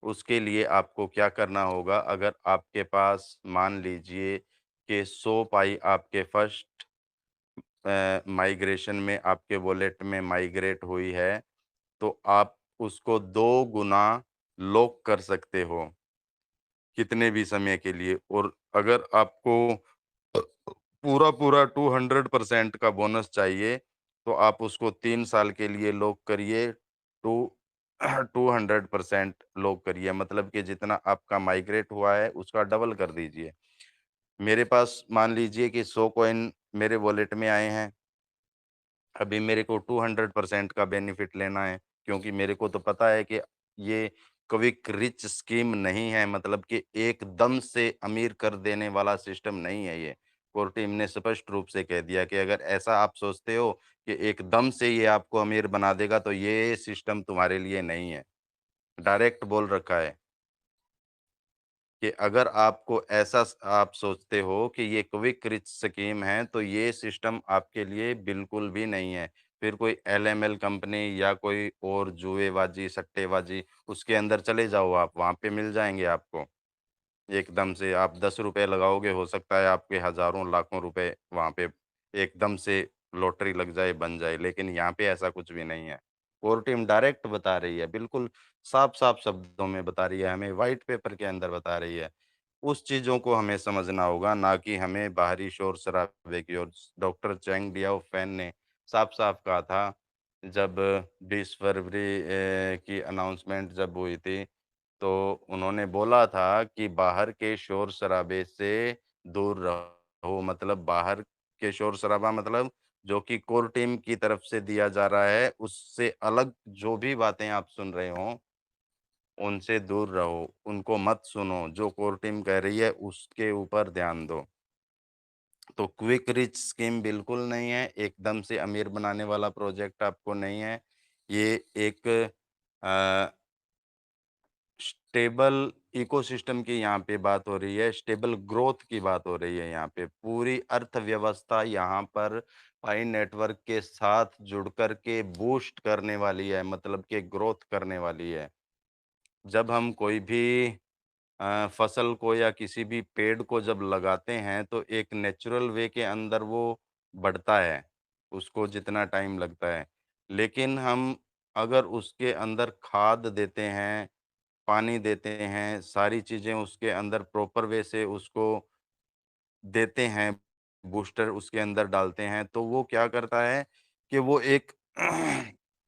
उसके लिए आपको क्या करना होगा, अगर आपके पास मान लीजिए कि 100 पाई आपके फर्स्ट माइग्रेशन में आपके वॉलेट में माइग्रेट हुई है, तो आप उसको 2 गुना लॉक कर सकते हो, कितने भी समय के लिए। और अगर आपको पूरा-पूरा 200% का बोनस चाहिए, तो आप उसको 3 साल के लिए लॉक करिए, टू 200% लॉक करिए, मतलब कि जितना आपका माइग्रेट हुआ है, उसका डबल कर दीजिए। मेरे पास मान लीजिए कि 100 कॉइन मेरे वॉलेट में आए हैं। अभी मेरे को 200% का बेनिफिट लेना है, क्योंकि मेरे को तो पता है कि ये क्विक रिच स्कीम नहीं है, मतलब कि एकदम से अमीर कर देने वाला सिस्टम नहीं है ये। कोर टीम ने स्पष्ट रूप से कह दिया कि अगर ऐसा आप सोचते हो कि एकदम से ये आपको अमीर बना देगा, तो ये सिस्टम तुम्हारे लिए नहीं है। डायरेक्ट बोल रखा है कि अगर आपको ऐसा आप सोचते हो कि ये क्विक रिच स्कीम है, तो ये सिस्टम आपके लिए बिल्कुल भी नहीं है। फिर कोई एलएमएल कंपनी या कोई और जुएबाजी, सट्टेबाजी, उसके अंदर चले जाओ आप, वहाँ पे मिल जाएँगे आपको। एकदम से आप ₹10 लगाओगे, हो सकता है आपके हज़ारों, लाखों रुपए वहाँ पे एकदम से लॉटरी लग जाए, बन जाए, लेकिन यहाँ पे ऐसा कुछ भी नहीं है। कोर टीम डायरेक्ट बता रही है, बिल्कुल साफ-साफ शब्दों में बता रही है, हमें व्हाइट पेपर के अंदर बता रही है। उस चीज़ों को हमें समझना होगा, ना कि हमें बाहरी शोर-शराबे की ओर। डॉक्टर चैंग डियाओ फ़ैन ने साफ-साफ कहा था, जब 20 फरवरी की अनाउंसमेंट जब हुई थी, तो उन्होंने बोला था कि बाहर के शोर-शराबे से दूर रहो, मतलब बाहर के शोर-शराबा मतलब जो कि कोर टीम की तरफ से दिया जा रहा है, उससे अलग जो भी बातें आप सुन रहे हो, उनसे दूर रहो, उनको मत सुनो, जो कोर टीम कह रही है उसके ऊपर ध्यान दो। तो क्विक रिच स्कीम बिल्कुल नहीं है, एकदम से अमीर बनाने वाला प्रोजेक्ट आपको नहीं है। ये एक अ स्टेबल इकोसिस्टम की यहाँ पे बात हो रही है, स्टेबल ग्रोथ की बात हो रही है यहाँ पे। पूरी अर्थव्यवस्था यहाँ पर पाई नेटवर्क के साथ जुड़ कर के बूस्ट करने वाली है, मतलब कि ग्रोथ करने वाली है। जब हम कोई भी फसल को या किसी भी पेड़ को जब लगाते हैं तो एक नेचुरल वे के अंदर वो बढ़ता है, उसको जितना टाइम लगता है। लेकिन हम अगर उसके अंदर खाद देते हैं, पानी देते हैं, सारी चीज़ें उसके अंदर प्रॉपर वे से उसको देते हैं, बूस्टर उसके अंदर डालते हैं, तो वो क्या करता है कि वो एक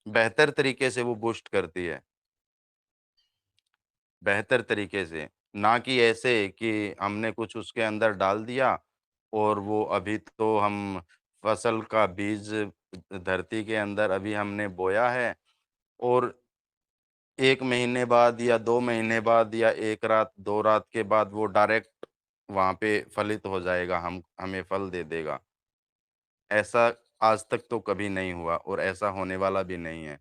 बेहतर तरीके से वो बूस्ट करती है। बेहतर तरीके से, ना कि ऐसे कि हमने कुछ उसके अंदर डाल दिया और वो अभी तो हम फसल का बीज धरती के अंदर अभी हमने बोया है और 1 महीने बाद या 2 महीने बाद या 1 रात, 2 रात के बाद वो डायरेक्ट वहाँ पे फलित हो जाएगा, हम हमें फल दे देगा। ऐसा आज तक तो कभी नहीं हुआ और ऐसा होने वाला भी नहीं है।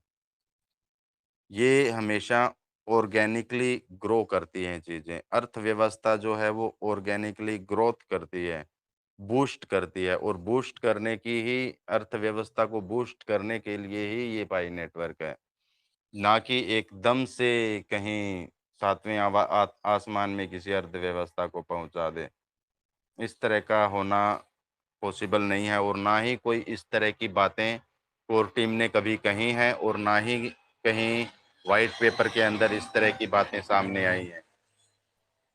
ये हमेशा ऑर्गेनिकली ग्रो करती हैं चीज़ें। अर्थव्यवस्था जो है वो ऑर्गेनिकली ग्रोथ करती है, बूस्ट करती है और बूस्ट करने की ही अर्थव्यवस्था को बूस्ट करने के लिए ही ये पाई नेटवर्क है। ना कि एकदम से कहीं 7वें आसमान में किसी अर्थव्यवस्था को पहुँचा दे। इस तरह का होना पॉसिबल नहीं है और ना ही कोई इस तरह की बातें कोर टीम ने कभी कही हैं और ना ही कहीं व्हाइट पेपर के अंदर इस तरह की बातें सामने आई हैं।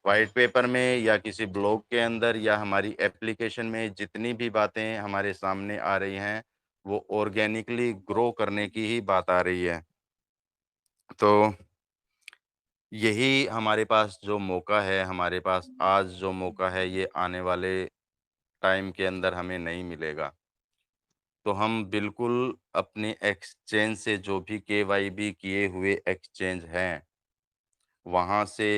व्हाइट पेपर में या किसी ब्लॉग के अंदर या हमारी एप्लीकेशन में जितनी भी बातें हमारे सामने आ रही हैं, वो ऑर्गेनिकली ग्रो करने की ही बात आ रही है। तो यही हमारे पास जो मौका है, हमारे पास आज जो मौका है, ये आने वाले टाइम के अंदर हमें नहीं मिलेगा। तो हम बिल्कुल अपने एक्सचेंज से जो भी केवाईबी किए हुए एक्सचेंज हैं, वहाँ से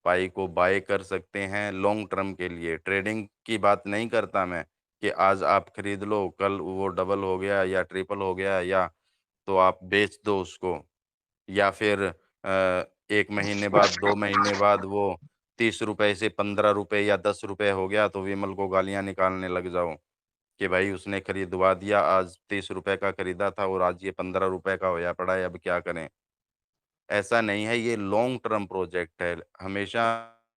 पाई को बाय कर सकते हैं लॉन्ग टर्म के लिए। ट्रेडिंग की बात नहीं करता मैं कि आज आप खरीद लो, कल वो डबल हो गया या ट्रिपल हो गया या तो आप बेच दो उसको। या फिर 1 महीने बाद, 2 महीने बाद वो ₹30 से ₹15 या ₹10 हो गया तो विमल को गालियाँ निकालने लग जाओ कि भाई उसने खरीदवा दिया, आज ₹30 का खरीदा था और आज ये ₹15 का होया पड़ा है, अब क्या करें? ऐसा नहीं है, ये लॉन्ग टर्म प्रोजेक्ट है। हमेशा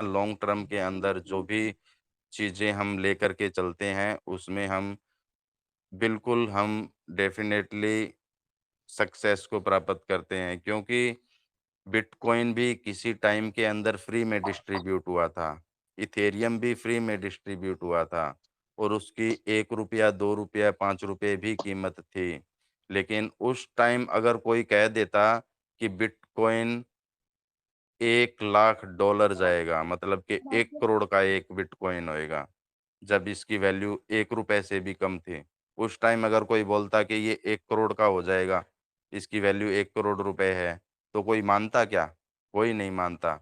लॉन्ग टर्म के अंदर जो भी चीज़ें हम लेकर के चलते हैं, उसमें हम डेफ़िनेटली सक्सेस को प्राप्त करते हैं क्योंकि बिटकॉइन भी किसी टाइम के अंदर फ्री में डिस्ट्रीब्यूट हुआ था। इथेरियम भी फ्री में डिस्ट्रीब्यूट हुआ था और उसकी ₹1, ₹2, ₹5 भी कीमत थी। लेकिन उस टाइम अगर कोई कह देता कि बिटकॉइन $1,00,000 जाएगा, मतलब कि 1 करोड़ का 1 बिटकॉइन होएगा, जब इसकी वैल्यू ₹1 से भी कम थी। उस टाइम अगर कोई बोलता कि ये 1 करोड़ का हो जाएगा, इसकी वैल्यू 1 करोड़ रुपए है, तो कोई मानता क्या? कोई नहीं मानता।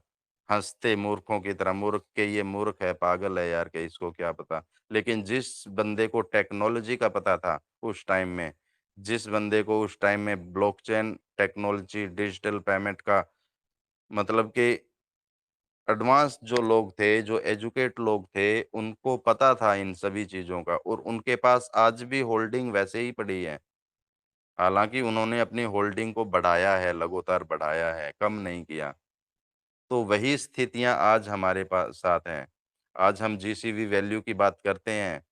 हँसते मूर्खों की तरह, मूर्ख के ये मूर्ख है, पागल है यार कि इसको क्या पता। लेकिन जिस बंदे को टेक्नोलॉजी का पता था उस टाइम में, जिस बंदे को उस टाइम में ब्लॉकचेन टेक्नोलॉजी, डिजिटल पेमेंट का मतलब कि एडवांस जो लोग थे, जो एजुकेट लोग थे, उनको पता था इन सभी चीज़ों का और उनके पास आज भी होल्डिंग वैसे ही पड़ी है। हालाँकि उन्होंने अपनी होल्डिंग को बढ़ाया है, लगातार बढ़ाया है, कम नहीं किया। तो वही स्थितियाँ आज हमारे पास साथ हैं। आज हम जीसीवी वैल्यू की बात करते हैं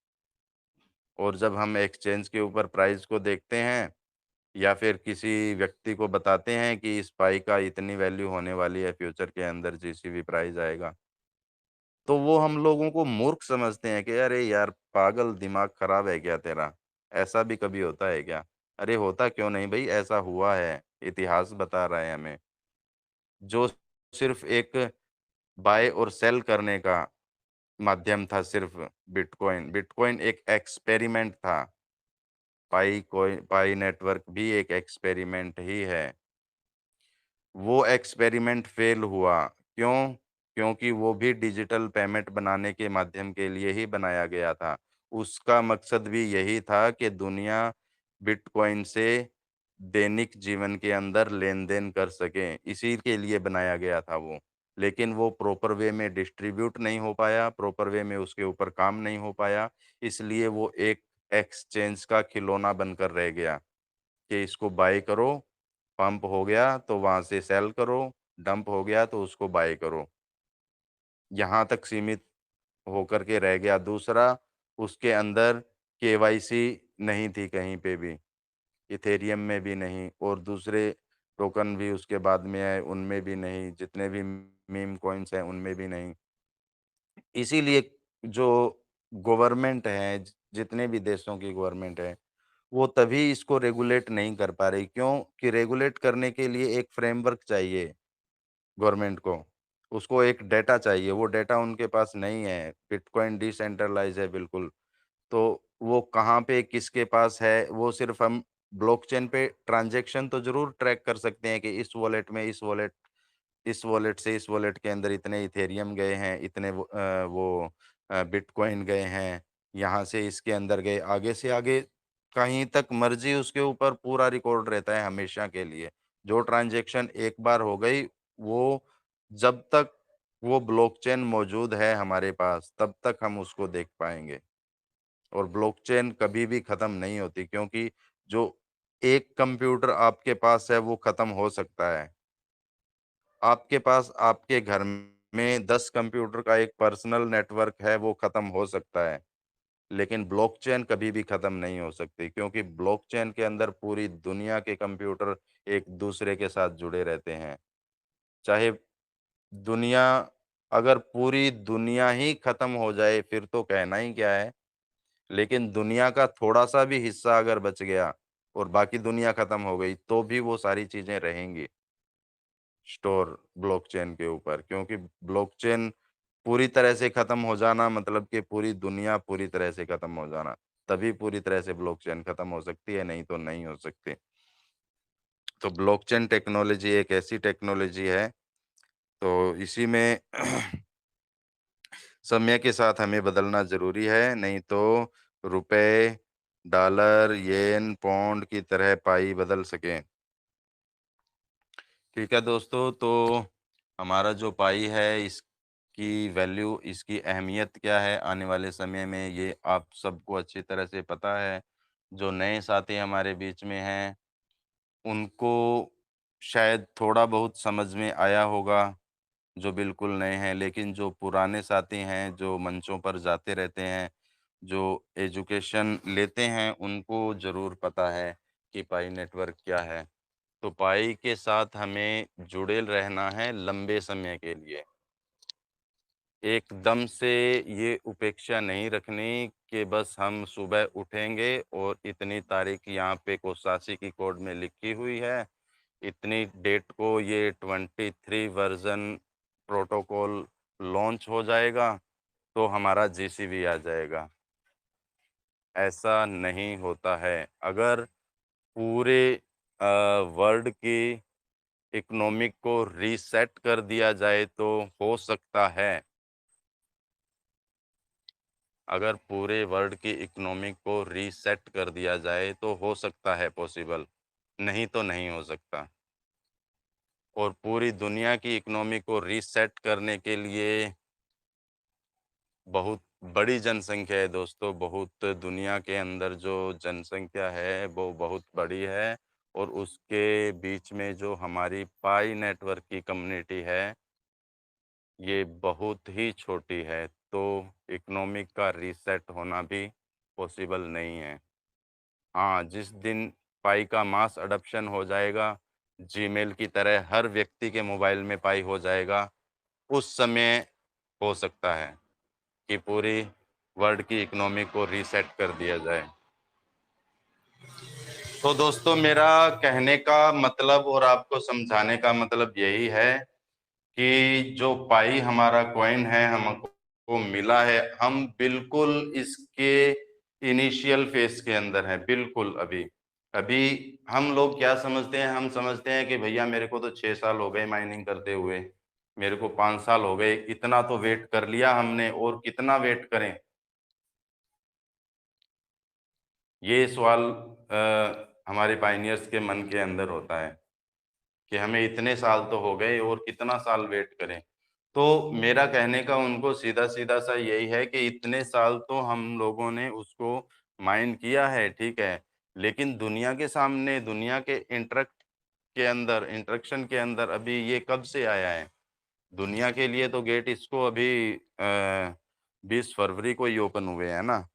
और जब हम एक्सचेंज के ऊपर प्राइस को देखते हैं या फिर किसी व्यक्ति को बताते हैं कि इस पाई का इतनी वैल्यू होने वाली है, फ्यूचर के अंदर जीसीवी प्राइस आएगा। तो वो हम लोगों को मूर्ख समझते हैं कि अरे यार पागल दिमाग खराब है क्या तेरा? ऐसा भी कभी होता है क्या? अरे होता क्यों नहीं भई, ऐसा हुआ है, इतिहास बता रहा है हमें। जो सिर्फ़ एक बाय और सेल करने का माध्यम था सिर्फ़ बिटकॉइन। बिटकॉइन एक एक्सपेरिमेंट था, पाई नेटवर्क भी एक एक्सपेरिमेंट ही है। वो एक्सपेरिमेंट फेल हुआ। क्यों? क्योंकि वो भी डिजिटल पेमेंट बनाने के माध्यम के लिए ही बनाया गया था। उसका मकसद भी यही था कि दुनिया बिटकॉइन से दैनिक जीवन के अंदर लेन-देन कर सके, इसी के लिए बनाया गया था वो। लेकिन वो प्रॉपर वे में डिस्ट्रीब्यूट नहीं हो पाया, प्रॉपर वे में उसके ऊपर काम नहीं हो पाया, इसलिए वो एक एक्सचेंज का खिलौना बनकर रह गया कि इसको बाय करो, पंप हो गया तो वहाँ से सेल करो, डंप हो गया तो उसको बाय करो। यहाँ तक सीमित होकर के रह गया। दूसरा, उसके अंदर केवाईसी नहीं थी कहीं पे भी, इथेरियम में भी नहीं और दूसरे टोकन भी उसके बाद में आए, उनमें भी नहीं, जितने भी मीम कॉइन्स हैं, उनमें भी नहीं। इसीलिए जो गवर्नमेंट है, जितने भी देशों की गवर्नमेंट है, वो तभी इसको रेगुलेट नहीं कर पा रही। क्यों? कि रेगुलेट करने के लिए एक फ्रेमवर्क चाहिए गवर्नमेंट को। उसको एक डेटा चाहिए, वो डेटा उनके पास नहीं है। बिटकॉइन डिसेंट्रलाइज़ है बिल्कुल। तो वो कहाँ पे किसके पास है, वो सिर्फ़ हम ब्लॉकचेन पे ट्रांज़ैक्शन तो ज़रूर ट्रैक कर सकते हैं कि इस वॉलेट से इस वॉलेट के अंदर इतने इथेरियम गए हैं, इतने बिटकॉइन गए हैं, यहाँ से इसके अंदर गए, आगे से आगे कहीं तक मर्ज़ी उसके ऊपर पूरा रिकॉर्ड रहता है हमेशा के लिए। जो ट्रांज़ैक्शन एक बार हो गई, वो जब तक वो ब्लॉकचेन मौजूद है हमारे पास, तब तक हम उसको देख पाएँगे। और ब्लॉकचेन कभी भी खत्म नहीं होती क्योंकि जो एक कंप्यूटर आपके पास है वो खत्म हो सकता है। आपके पास आपके घर में 10 कंप्यूटर का एक पर्सनल नेटवर्क है वो खत्म हो सकता है। लेकिन ब्लॉकचेन कभी भी खत्म नहीं हो सकती क्योंकि ब्लॉकचेन के अंदर पूरी दुनिया के कंप्यूटर एक दूसरे के साथ जुड़े रहते हैं। चाहे दुनिया अगर पूरी दुनिया ही खत्म हो जाए फिर तो कहना ही क्या है। लेकिन दुनिया का थोड़ा-सा भी हिस्सा अगर बच गया और बाकी दुनिया खत्म हो गई, तो भी वो सारी चीज़ें रहेंगी स्टोर ब्लॉकचेन के ऊपर क्योंकि ब्लॉकचेन पूरी तरह से खत्म हो जाना मतलब कि पूरी दुनिया पूरी तरह से खत्म हो जाना, तभी पूरी तरह से ब्लॉकचेन खत्म हो सकती है, नहीं तो नहीं हो सकती। तो ब्लॉकचेन टेक्नोलॉजी एक ऐसी टेक्नोलॉजी है, तो इसी में समय के साथ हमें बदलना ज़रूरी है, नहीं तो रुपए, डॉलर, येन, पौंड की तरह पाई बदल सकें। ठीक है दोस्तों, तो हमारा जो पाई है इसकी वैल्यू, इसकी अहमियत क्या है आने वाले समय में ये आप सबको अच्छी तरह से पता है। जो नए साथी हमारे बीच में हैं, उनको शायद थोड़ा बहुत समझ में आया होगा। जो बिल्कुल नए हैं, लेकिन जो पुराने साथी हैं, जो मंचों पर जाते रहते हैं, जो एजुकेशन लेते हैं, उनको ज़रूर पता है कि पाई नेटवर्क क्या है। तो पाई के साथ हमें जुड़े रहना है लंबे समय के लिए। एकदम से ये उपेक्षा नहीं रखनी कि बस हम सुबह उठेंगे और इतनी तारीख यहाँ पे कोसासी की कोड में लिखी हुई है, इतनी डेट को ये 23 वर्ज़न प्रोटोकॉल लॉन्च हो जाएगा, तो हमारा जीसीबी आ जाएगा। ऐसा नहीं होता है। अगर पूरे वर्ल्ड की इकोनॉमिक को रीसेट कर दिया जाए तो हो सकता है। अगर पूरे वर्ल्ड की इकोनॉमिक को रीसेट कर दिया जाए तो हो सकता है पॉसिबल, नहीं तो नहीं हो सकता। और पूरी दुनिया की इकोनॉमी को रीसेट करने के लिए बहुत बड़ी जनसंख्या है दोस्तों, बहुत दुनिया के अंदर जो जनसंख्या है वो बहुत बड़ी है और उसके बीच में जो हमारी पाई नेटवर्क की कम्युनिटी है, ये बहुत ही छोटी है, तो इकोनॉमिक का रीसेट होना भी पॉसिबल नहीं है। हाँ, जिस दिन पाई का मास अडॉप्शन हो जाएगा, जीमेल की तरह हर व्यक्ति के मोबाइल में पाई हो जाएगा, उस समय हो सकता है कि पूरी वर्ल्ड की इकोनॉमी को रीसेट कर दिया जाए। तो दोस्तों मेरा कहने का मतलब और आपको समझाने का मतलब यही है कि जो पाई हमारा कॉइन है, हमको मिला है, हम बिल्कुल इसके इनिशियल फेज के अंदर हैं, बिल्कुल अभी। अभी हम लोग क्या समझते हैं? हम समझते हैं कि भैया मेरे को तो 6 साल हो गए माइनिंग करते हुए, मेरे को 5 साल हो गए, इतना तो वेट कर लिया हमने और कितना वेट करें? ये सवाल हमारे पायनियर्स के मन के अंदर होता है कि हमें इतने साल तो हो गए और कितना साल वेट करें। तो मेरा कहने का उनको सीधा-सीधा सा यही है कि इतने साल तो हम लोगों ने उसको माइंड किया है, ठीक है। लेकिन दुनिया के सामने, दुनिया के इंटरेक्शन के अंदर अभी ये कब से आया है? दुनिया के लिए तो गेट इसको अभी 20 फरवरी को ही ओपन हुए हैं ना।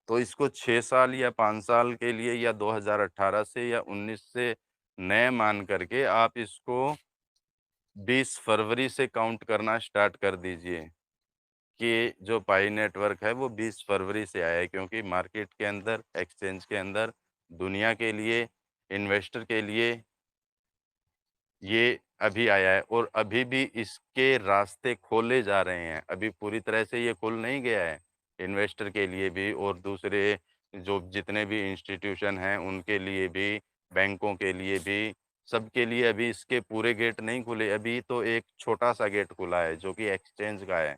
तो इसको 6 साल या 5 साल के लिए या 2018 से या 19 से नए मान करके आप इसको 20 फरवरी से काउंट करना स्टार्ट कर दीजिए कि जो पाई नेटवर्क है वो 20 फरवरी से आया है, क्योंकि मार्केट के अंदर, एक्सचेंज के अंदर, दुनिया के लिए, इन्वेस्टर के लिए ये अभी आया है और अभी भी इसके रास्ते खोले जा रहे हैं। अभी पूरी तरह से ये खुल नहीं गया है। इन्वेस्टर के लिए भी और दूसरे जो जितने भी इंस्टीट्यूशन हैं उनके लिए भी, बैंकों के लिए भी, सबके लिए अभी इसके पूरे गेट नहीं खुले। अभी तो एक छोटा-सा गेट खुला है जो कि एक्सचेंज का है।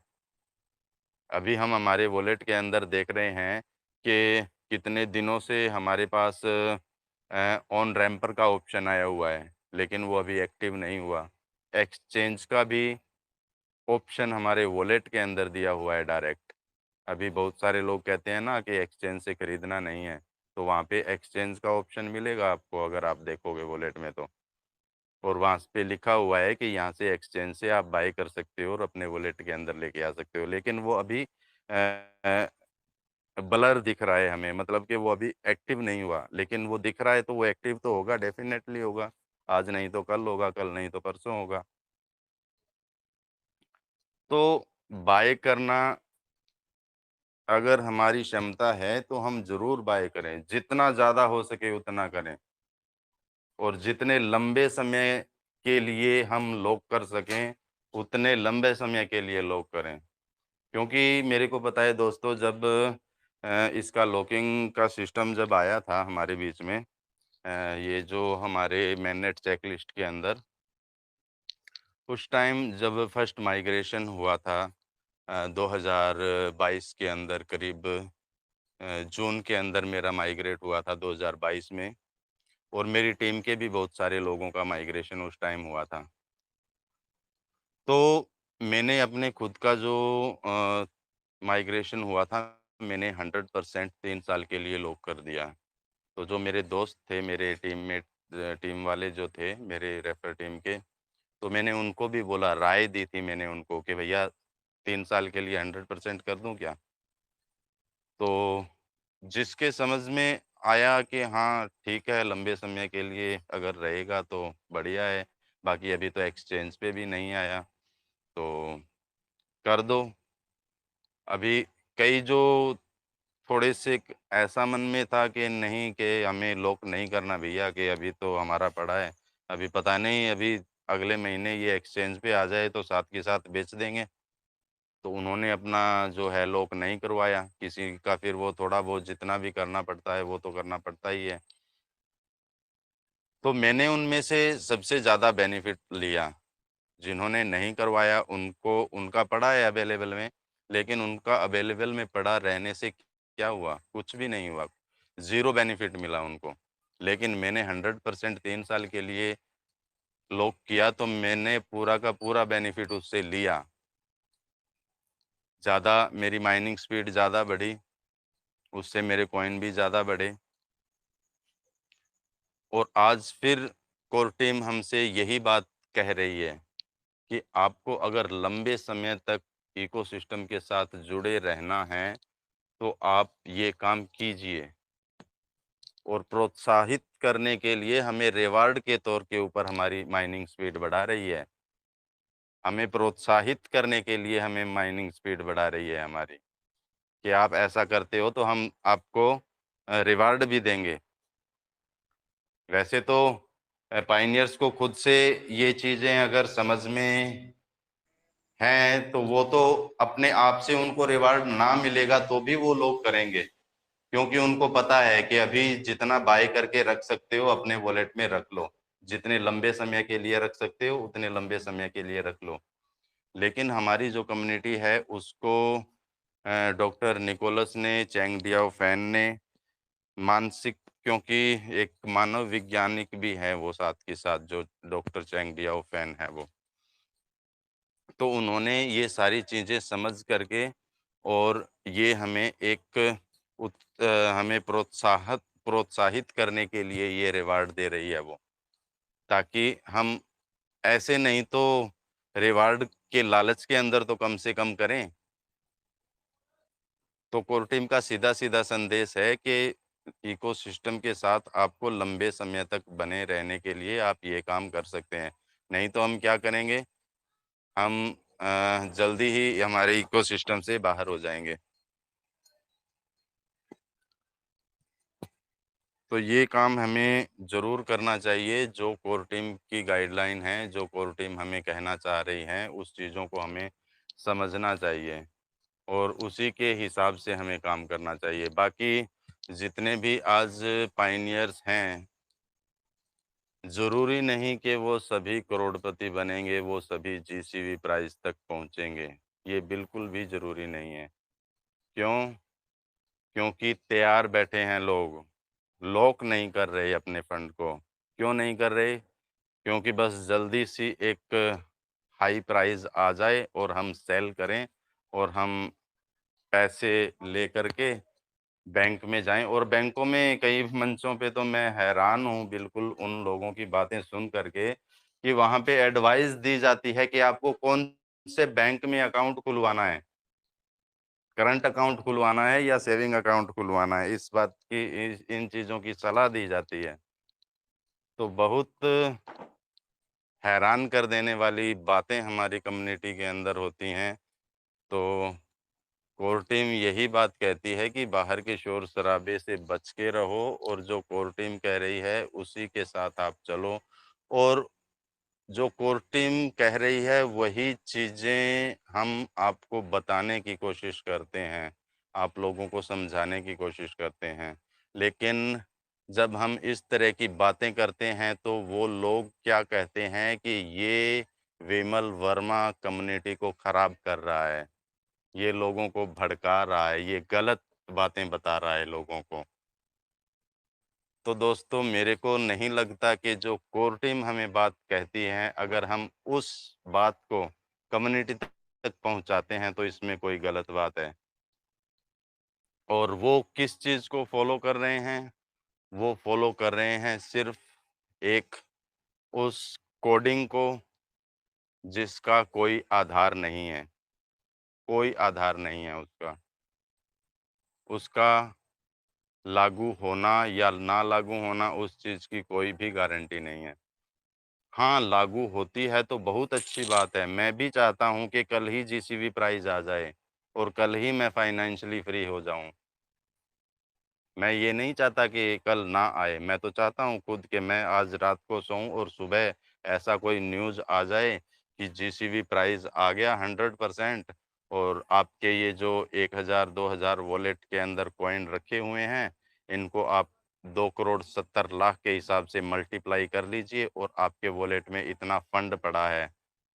अभी हम हमारे वॉलेट के अंदर देख रहे हैं कि कितने दिनों से हमारे पास ऑन रैंपर का ऑप्शन आया हुआ है, लेकिन वो अभी एक्टिव नहीं हुआ। एक्सचेंज का भी ऑप्शन हमारे वॉलेट के अंदर दिया हुआ है डायरेक्ट। अभी बहुत सारे लोग कहते हैं ना कि एक्सचेंज से खरीदना नहीं है, तो वहाँ पे एक्सचेंज का ऑप्शन मिलेगा आपको अगर आप देखोगे वॉलेट में तो। और वहाँ पे लिखा हुआ है कि यहाँ से एक्सचेंज से आप बाय कर सकते हो और अपने वॉलेट के अंदर लेके आ सकते हो। लेकिन वो अभी अ, ब्लर दिख रहा है हमें, मतलब कि वो अभी एक्टिव नहीं हुआ। लेकिन वो दिख रहा है तो वो एक्टिव तो होगा, डेफ़िनेटली होगा। आज नहीं तो कल होगा, कल नहीं तो परसों होगा। तो बाय करना अगर हमारी क्षमता है तो हम ज़रूर बाय करें, जितना ज़्यादा हो सके उतना करें और जितने लंबे समय के लिए हम लॉक कर सकें, उतने लंबे समय के लिए लॉक करें। क्योंकि मेरे को पता है दोस्तों, जब इसका लॉकिंग का सिस्टम जब आया था हमारे बीच में, ये जो हमारे मैनेट चेकलिस्ट के अंदर, उस टाइम जब फर्स्ट माइग्रेशन हुआ था 2022 के अंदर करीब जून के अंदर मेरा माइग्रेट हुआ था 2022 में और मेरी टीम के भी बहुत सारे लोगों का माइग्रेशन उस टाइम हुआ था। तो मैंने अपने खुद का जो माइग्रेशन हुआ था, मैंने 100% 3 साल के लिए लॉक कर दिया। तो जो मेरे दोस्त थे, मेरे टीम वाले जो थे, मेरे रेफर टीम के, तो मैंने उनको भी बोला, राय दी थी मैंने उनको कि भैया 3 साल के लिए 100% कर दूँ क्या? तो जिसके समझ में आया कि हाँ, ठीक है, लंबे समय के लिए अगर रहेगा तो बढ़िया है, बाकी अभी तो एक्सचेंज पे भी नहीं आया, तो कर दो। अभी कई जो थोड़े से ऐसा मन में था कि नहीं, कि हमें लॉक नहीं करना भैया, कि अभी तो हमारा पड़ा है, अभी पता नहीं, अभी अगले महीने ये एक्सचेंज पे आ जाए तो साथ के साथ बेच देंगे। तो उन्होंने अपना जो है लॉक नहीं करवाया, किसी का फिर वो थोड़ा बहुत जितना भी करना पड़ता है वो तो करना पड़ता ही है। तो मैंने उनमें से सबसे ज़्यादा बेनिफिट लिया। जिन्होंने नहीं करवाया उनको, उनका पड़ा है अवेलेबल में, लेकिन उनका अवेलेबल में पड़ा रहने से क्या हुआ? कुछ भी नहीं हुआ। ज़ीरो बेनिफिट मिला उनको। लेकिन मैंने 100% 3 साल के लिए लॉक किया तो मैंने पूरा का पूरा बेनिफिट उससे लिया। ज़्यादा मेरी माइनिंग स्पीड ज़्यादा बढ़ी, उससे मेरे कॉइन भी ज़्यादा बढ़े और आज फिर कोर टीम हमसे यही बात कह रही है कि आपको अगर लंबे समय तक इकोसिस्टम के साथ जुड़े रहना है, तो आप ये काम कीजिए और प्रोत्साहित करने के लिए हमें रिवार्ड के तौर के ऊपर हमारी माइनिंग स्पीड बढ़ा रही है। हमें प्रोत्साहित करने के लिए हमें माइनिंग स्पीड बढ़ा रही है हमारी, कि आप ऐसा करते हो तो हम आपको रिवार्ड भी देंगे। वैसे तो पायनियर्स को खुद से ये चीज़ें अगर समझ में हैं, तो वो तो अपने आप से उनको रिवार्ड ना मिलेगा तो भी वो लोग करेंगे। क्योंकि उनको पता है कि अभी जितना बाय करके रख सकते हो अपने वॉलेट में रख लो। जितने लंबे समय के लिए रख सकते हो उतने लंबे समय के लिए रख लो। लेकिन हमारी जो कम्युनिटी है उसको डॉक्टर निकोलस ने, चैंग डियाओ फैन ने मानसिक, क्योंकि एक मानव वैज्ञानिक भी है वो साथ के साथ, जो डॉक्टर चैंग डियाओ फैन है वो। तो उन्होंने ये सारी चीज़ें समझ करके और ये हमें हमें प्रोत्साहित करने के लिए ये रिवार्ड दे रही है वो, ताकि हम ऐसे नहीं तो रिवार्ड के लालच के अंदर तो कम से कम करें। तो कोर टीम का सीधा-सीधा संदेश है कि इकोसिस्टम के साथ आपको लंबे समय तक बने रहने के लिए आप ये काम कर सकते हैं। नहीं तो हम क्या करेंगे, हम जल्दी ही हमारे इकोसिस्टम से बाहर हो जाएँगे। तो ये काम हमें ज़रूर करना चाहिए, जो कोर टीम की गाइडलाइन है, जो कोर टीम हमें कहना चाह रही है, उस चीज़ों को हमें समझना चाहिए और उसी के हिसाब से हमें काम करना चाहिए। बाकी जितने भी आज पायनियर्स हैं, ज़रूरी नहीं कि वो सभी करोड़पति बनेंगे, वो सभी जीसीवी प्राइज़ तक पहुँचेंगे। ये बिल्कुल भी ज़रूरी नहीं है। क्यों? क्योंकि तैयार बैठे हैं लोग, लॉक नहीं कर रहे अपने फंड को। क्यों नहीं कर रहे? क्योंकि बस जल्दी सी एक हाई प्राइस आ जाए और हम सेल करें और हम पैसे लेकर के बैंक में जाएँ और बैंकों में कई मंचों पे तो मैं हैरान हूँ बिल्कुल उन लोगों की बातें सुन कर के कि वहाँ पे एडवाइस दी जाती है कि आपको कौन से बैंक में अकाउंट खुलवाना है। करंट अकाउंट खुलवाना है या सेविंग अकाउंट खुलवाना है, इस बात की इन चीज़ों की सलाह दी जाती है। तो बहुत हैरान कर देने वाली बातें हमारी कम्युनिटी के अंदर होती हैं। तो कोर टीम यही बात कहती है कि बाहर के शोर-शराबे से बच के रहो और जो कोर टीम कह रही है, उसी के साथ आप चलो और जो कोर टीम कह रही है, वही चीज़ें हम आपको बताने की कोशिश करते हैं, आप लोगों को समझाने की कोशिश करते हैं। लेकिन जब हम इस तरह की बातें करते हैं, तो वो लोग क्या कहते हैं कि ये विमल वर्मा कम्युनिटी को खराब कर रहा है, ये लोगों को भड़का रहा है, ये गलत बातें बता रहा है लोगों को। तो दोस्तों मेरे को नहीं लगता कि जो कोर टीम हमें बात कहती है, अगर हम उस बात को कम्युनिटी तक पहुँचाते हैं, तो इसमें कोई गलत बात है। और वो किस चीज़ को फ़ॉलो कर रहे हैं? वो फ़ॉलो कर रहे हैं सिर्फ़ एक उस कोडिंग को जिसका कोई आधार नहीं है, कोई आधार नहीं है उसका। उसका लागू होना या ना लागू होना उस चीज़ की कोई भी गारंटी नहीं है। हाँ, लागू होती है तो बहुत अच्छी बात है। मैं भी चाहता हूँ कि कल ही जीसीबी प्राइज़ आ जाए और कल ही मैं फाइनेंशियली फ्री हो जाऊँ। मैं ये नहीं चाहता कि कल ना आए, मैं तो चाहता हूँ खुद कि मैं आज रात को सोऊँ और सुबह ऐसा कोई न्यूज़ आ जाए कि जीसीबी प्राइज़ आ गया 100% और आपके ये जो 1000 2000 वॉलेट के अंदर कॉइन रखे हुए हैं, इनको आप 2 करोड़ 70 लाख के हिसाब से मल्टीप्लाई कर लीजिए और आपके वॉलेट में इतना फंड पड़ा है।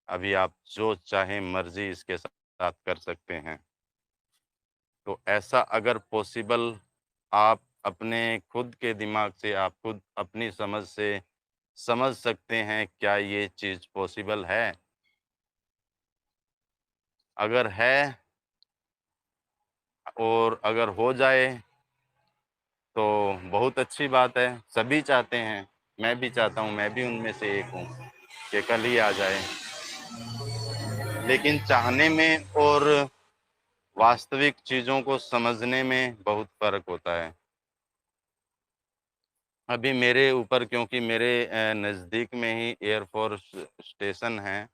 अभी आप जो चाहें मर्ज़ी इसके साथ कर सकते हैं। तो ऐसा अगर पॉसिबल आप अपने खुद के दिमाग से, आप खुद अपनी समझ से समझ सकते हैं क्या ये चीज़ पॉसिबल है? अगर है और अगर हो जाए तो बहुत अच्छी बात है, सभी चाहते हैं, मैं भी चाहता हूँ, मैं भी उनमें से एक हूँ कि कल ही आ जाए। लेकिन चाहने में और वास्तविक चीज़ों को समझने में बहुत फ़र्क होता है। अभी मेरे ऊपर क्योंकि मेरे नज़दीक में ही एयर फ़ोर्स स्टेशन है,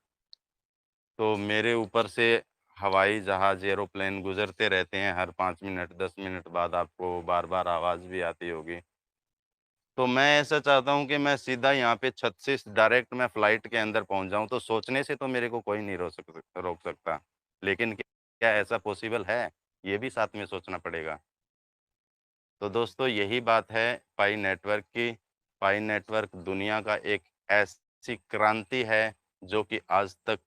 तो मेरे ऊपर से हवाई जहाज़, एरोप्लेन गुज़रते रहते हैं, हर 5 मिनट, 10 मिनट बाद आपको बार-बार आवाज़ भी आती होगी। तो मैं ऐसा चाहता हूँ कि मैं सीधा यहाँ पे छत से डायरेक्ट मैं फ़्लाइट के अंदर पहुँच जाऊँ, तो सोचने से तो मेरे को कोई नहीं रोक सकता। लेकिन क्या ऐसा पॉसिबल है? ये भी साथ में सोचना पड़ेगा। तो दोस्तों यही बात है पाई नेटवर्क की। पाई नेटवर्क दुनिया का एक ऐसी क्रांति है जो कि आज तक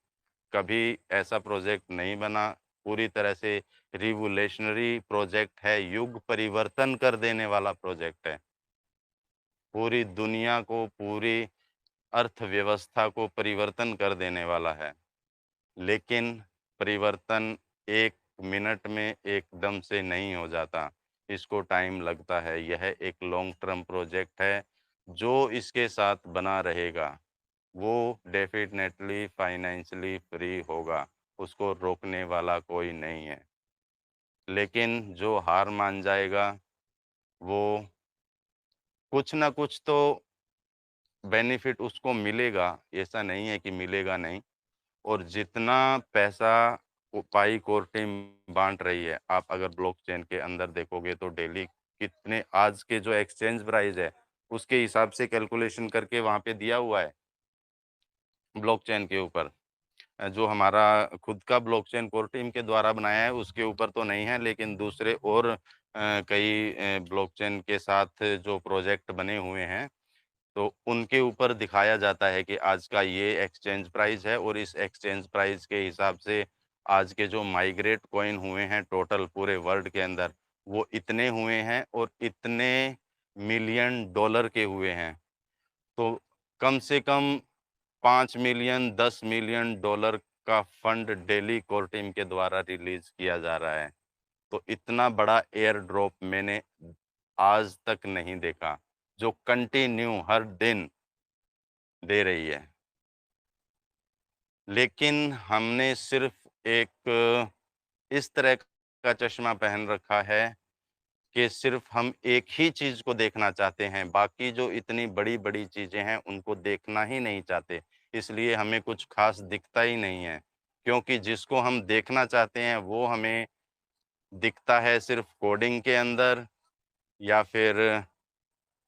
कभी ऐसा प्रोजेक्ट नहीं बना। पूरी तरह से रिवोल्यूशनरी प्रोजेक्ट है, युग परिवर्तन कर देने वाला प्रोजेक्ट है। पूरी दुनिया को, पूरी अर्थव्यवस्था को परिवर्तन कर देने वाला है। लेकिन परिवर्तन 1 मिनट में एकदम से नहीं हो जाता, इसको टाइम लगता है। यह एक लॉन्ग टर्म प्रोजेक्ट है, जो इसके साथ बना रहेगा, वो डेफ़िनेटली फ़ाइनेंशियली फ्री होगा, उसको रोकने वाला कोई नहीं है। लेकिन जो हार मान जाएगा, वो कुछ ना कुछ तो बेनिफिट उसको मिलेगा, ऐसा नहीं है कि मिलेगा नहीं। और जितना पैसा वो पाई कोर टीम बाँट रही है, आप अगर ब्लॉकचेन के अंदर देखोगे तो डेली कितने आज के जो एक्सचेंज प्राइस है, उसके हिसाब से कैलकुलेशन करके वहाँ पे दिया हुआ है ब्लॉकचेन के ऊपर। जो हमारा खुद का ब्लॉकचेन कोर टीम के द्वारा बनाया है, उसके ऊपर तो नहीं है, लेकिन दूसरे और कई ब्लॉकचेन के साथ जो प्रोजेक्ट बने हुए हैं, तो उनके ऊपर दिखाया जाता है कि आज का ये एक्सचेंज प्राइस है और इस एक्सचेंज प्राइस के हिसाब से आज के जो माइग्रेट कॉइन हुए हैं टोटल पूरे वर्ल्ड के अंदर, वो इतने हुए हैं और इतने मिलियन डॉलर के हुए हैं। तो कम से कम 5 मिलियन, 10 मिलियन डॉलर का फंड डेली कोर टीम के द्वारा रिलीज़ किया जा रहा है। तो इतना बड़ा एयर ड्रॉप मैंने आज तक नहीं देखा, जो कंटिन्यू हर दिन दे रही है। लेकिन हमने सिर्फ़ एक इस तरह का चश्मा पहन रखा है कि सिर्फ़ हम एक ही चीज़ को देखना चाहते हैं, बाकी जो इतनी बड़ी-बड़ी चीज़ें हैं, उनको देखना ही नहीं चाहते। इसलिए हमें कुछ ख़ास दिखता ही नहीं है, क्योंकि जिसको हम देखना चाहते हैं, वो हमें दिखता है सिर्फ़ कोडिंग के अंदर या फिर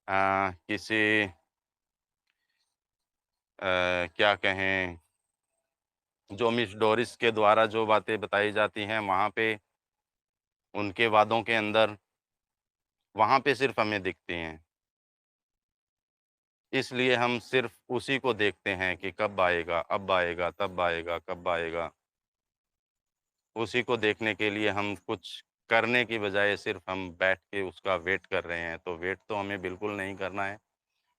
किसी क्या कहें, जो मिस डोरिस के द्वारा जो बातें बताई जाती हैं, वहाँ पे उनके वादों के अंदर, वहाँ पे सिर्फ़ हमें दिखती हैं। इसलिए हम सिर्फ़ उसी को देखते हैं कि कब आएगा, अब आएगा, तब आएगा, कब आएगा। उसी को देखने के लिए हम कुछ करने की बजाय सिर्फ़ हम बैठ के उसका वेट कर रहे हैं, तो वेट तो हमें बिल्कुल नहीं करना है।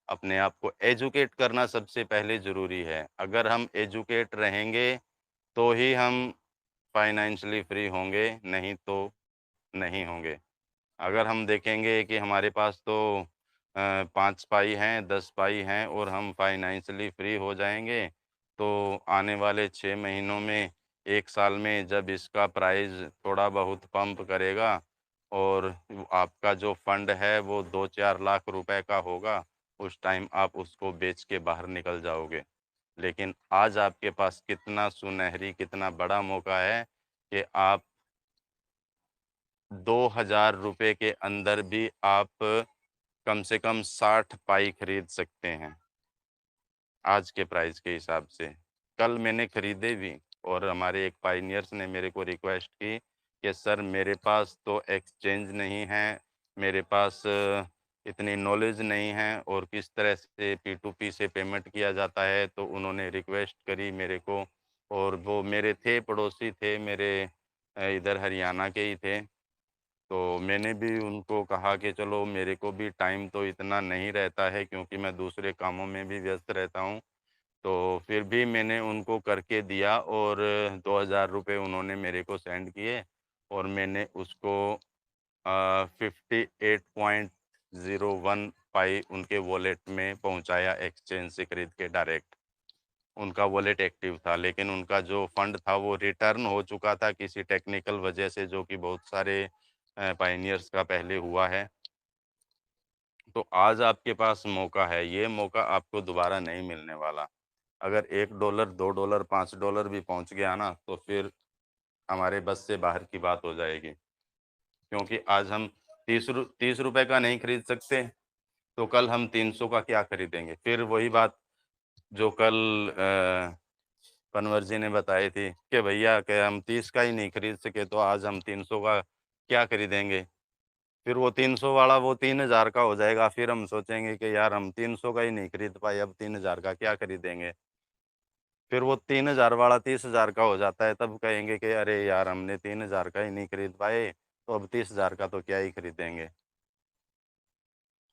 अपने आप को एजुकेट करना सबसे पहले ज़रूरी है। अगर हम एजुकेट रहेंगे, तो ही हम फाइनेंशियली फ्री होंगे, नहीं तो नहीं होंगे। अगर हम देखेंगे कि हमारे पास तो 5 पाई हैं, 10 पाई हैं और हम फाइनेंशियली फ्री हो जाएँगे, तो आने वाले 6 महीनों में, 1 साल में जब इसका प्राइस थोड़ा बहुत पंप करेगा और आपका जो फंड है वो 2-4 लाख रुपए का होगा, उस टाइम आप उसको बेच के बाहर निकल जाओगे। लेकिन आज आपके पास कितना सुनहरी, कितना बड़ा मौका है कि आप ₹2000 के अंदर भी आप कम से कम 60 पाई खरीद सकते हैं, आज के प्राइस के हिसाब से। कल मैंने खरीदे भी और हमारे एक पायनियर्स ने मेरे को रिक्वेस्ट की कि सर मेरे पास तो एक्सचेंज नहीं है, मेरे पास इतनी नॉलेज नहीं है और किस तरह से P2P से पेमेंट किया जाता है, तो उन्होंने रिक्वेस्ट करी मेरे को और वो मेरे थे, पड़ोसी थे मेरे इधर हरियाणा के ही थे। तो मैंने भी उनको कहा कि चलो मेरे को भी टाइम तो इतना नहीं रहता है क्योंकि मैं दूसरे कामों में भी व्यस्त रहता हूँ। तो फिर भी मैंने उनको करके दिया और ₹2000 उन्होंने मेरे को सेंड किए और मैंने उसको 58.01 पाई उनके वॉलेट में पहुँचाया एक्सचेंज से खरीद के डायरेक्ट। उनका वॉलेट एक्टिव था, लेकिन उनका जो फंड था वो रिटर्न हो चुका था किसी टेक्निकल वजह से जो कि बहुत सारे पायनियर्स का पहले हुआ है। तो आज आपके पास मौका है, ये मौका आपको दोबारा नहीं मिलने वाला। अगर $1, $2, $5 भी पहुँच गया ना, तो फिर हमारे बस से बाहर की बात हो जाएगी। क्योंकि आज हम 30 रुपए का नहीं खरीद सकते, तो कल हम 300 का क्या खरीदेंगे? फिर वही बात जो कल पनवर जी ने बताई थी कि भैया कि हम 30 का ही नहीं खरीद सके तो आज हम 300 का क्या खरीदेंगे? फिर वो 300 वाला वो 3000 का हो जाएगा, फिर हम सोचेंगे कि यार हम 300 का ही नहीं खरीद पाए, अब 3000 का क्या खरीदेंगे? फिर वो 3000 वाला 30,000 का हो जाता है, तब कहेंगे कि अरे यार हमने 3000 का ही नहीं खरीद पाए, तो अब 30,000 का तो क्या ही खरीदेंगे।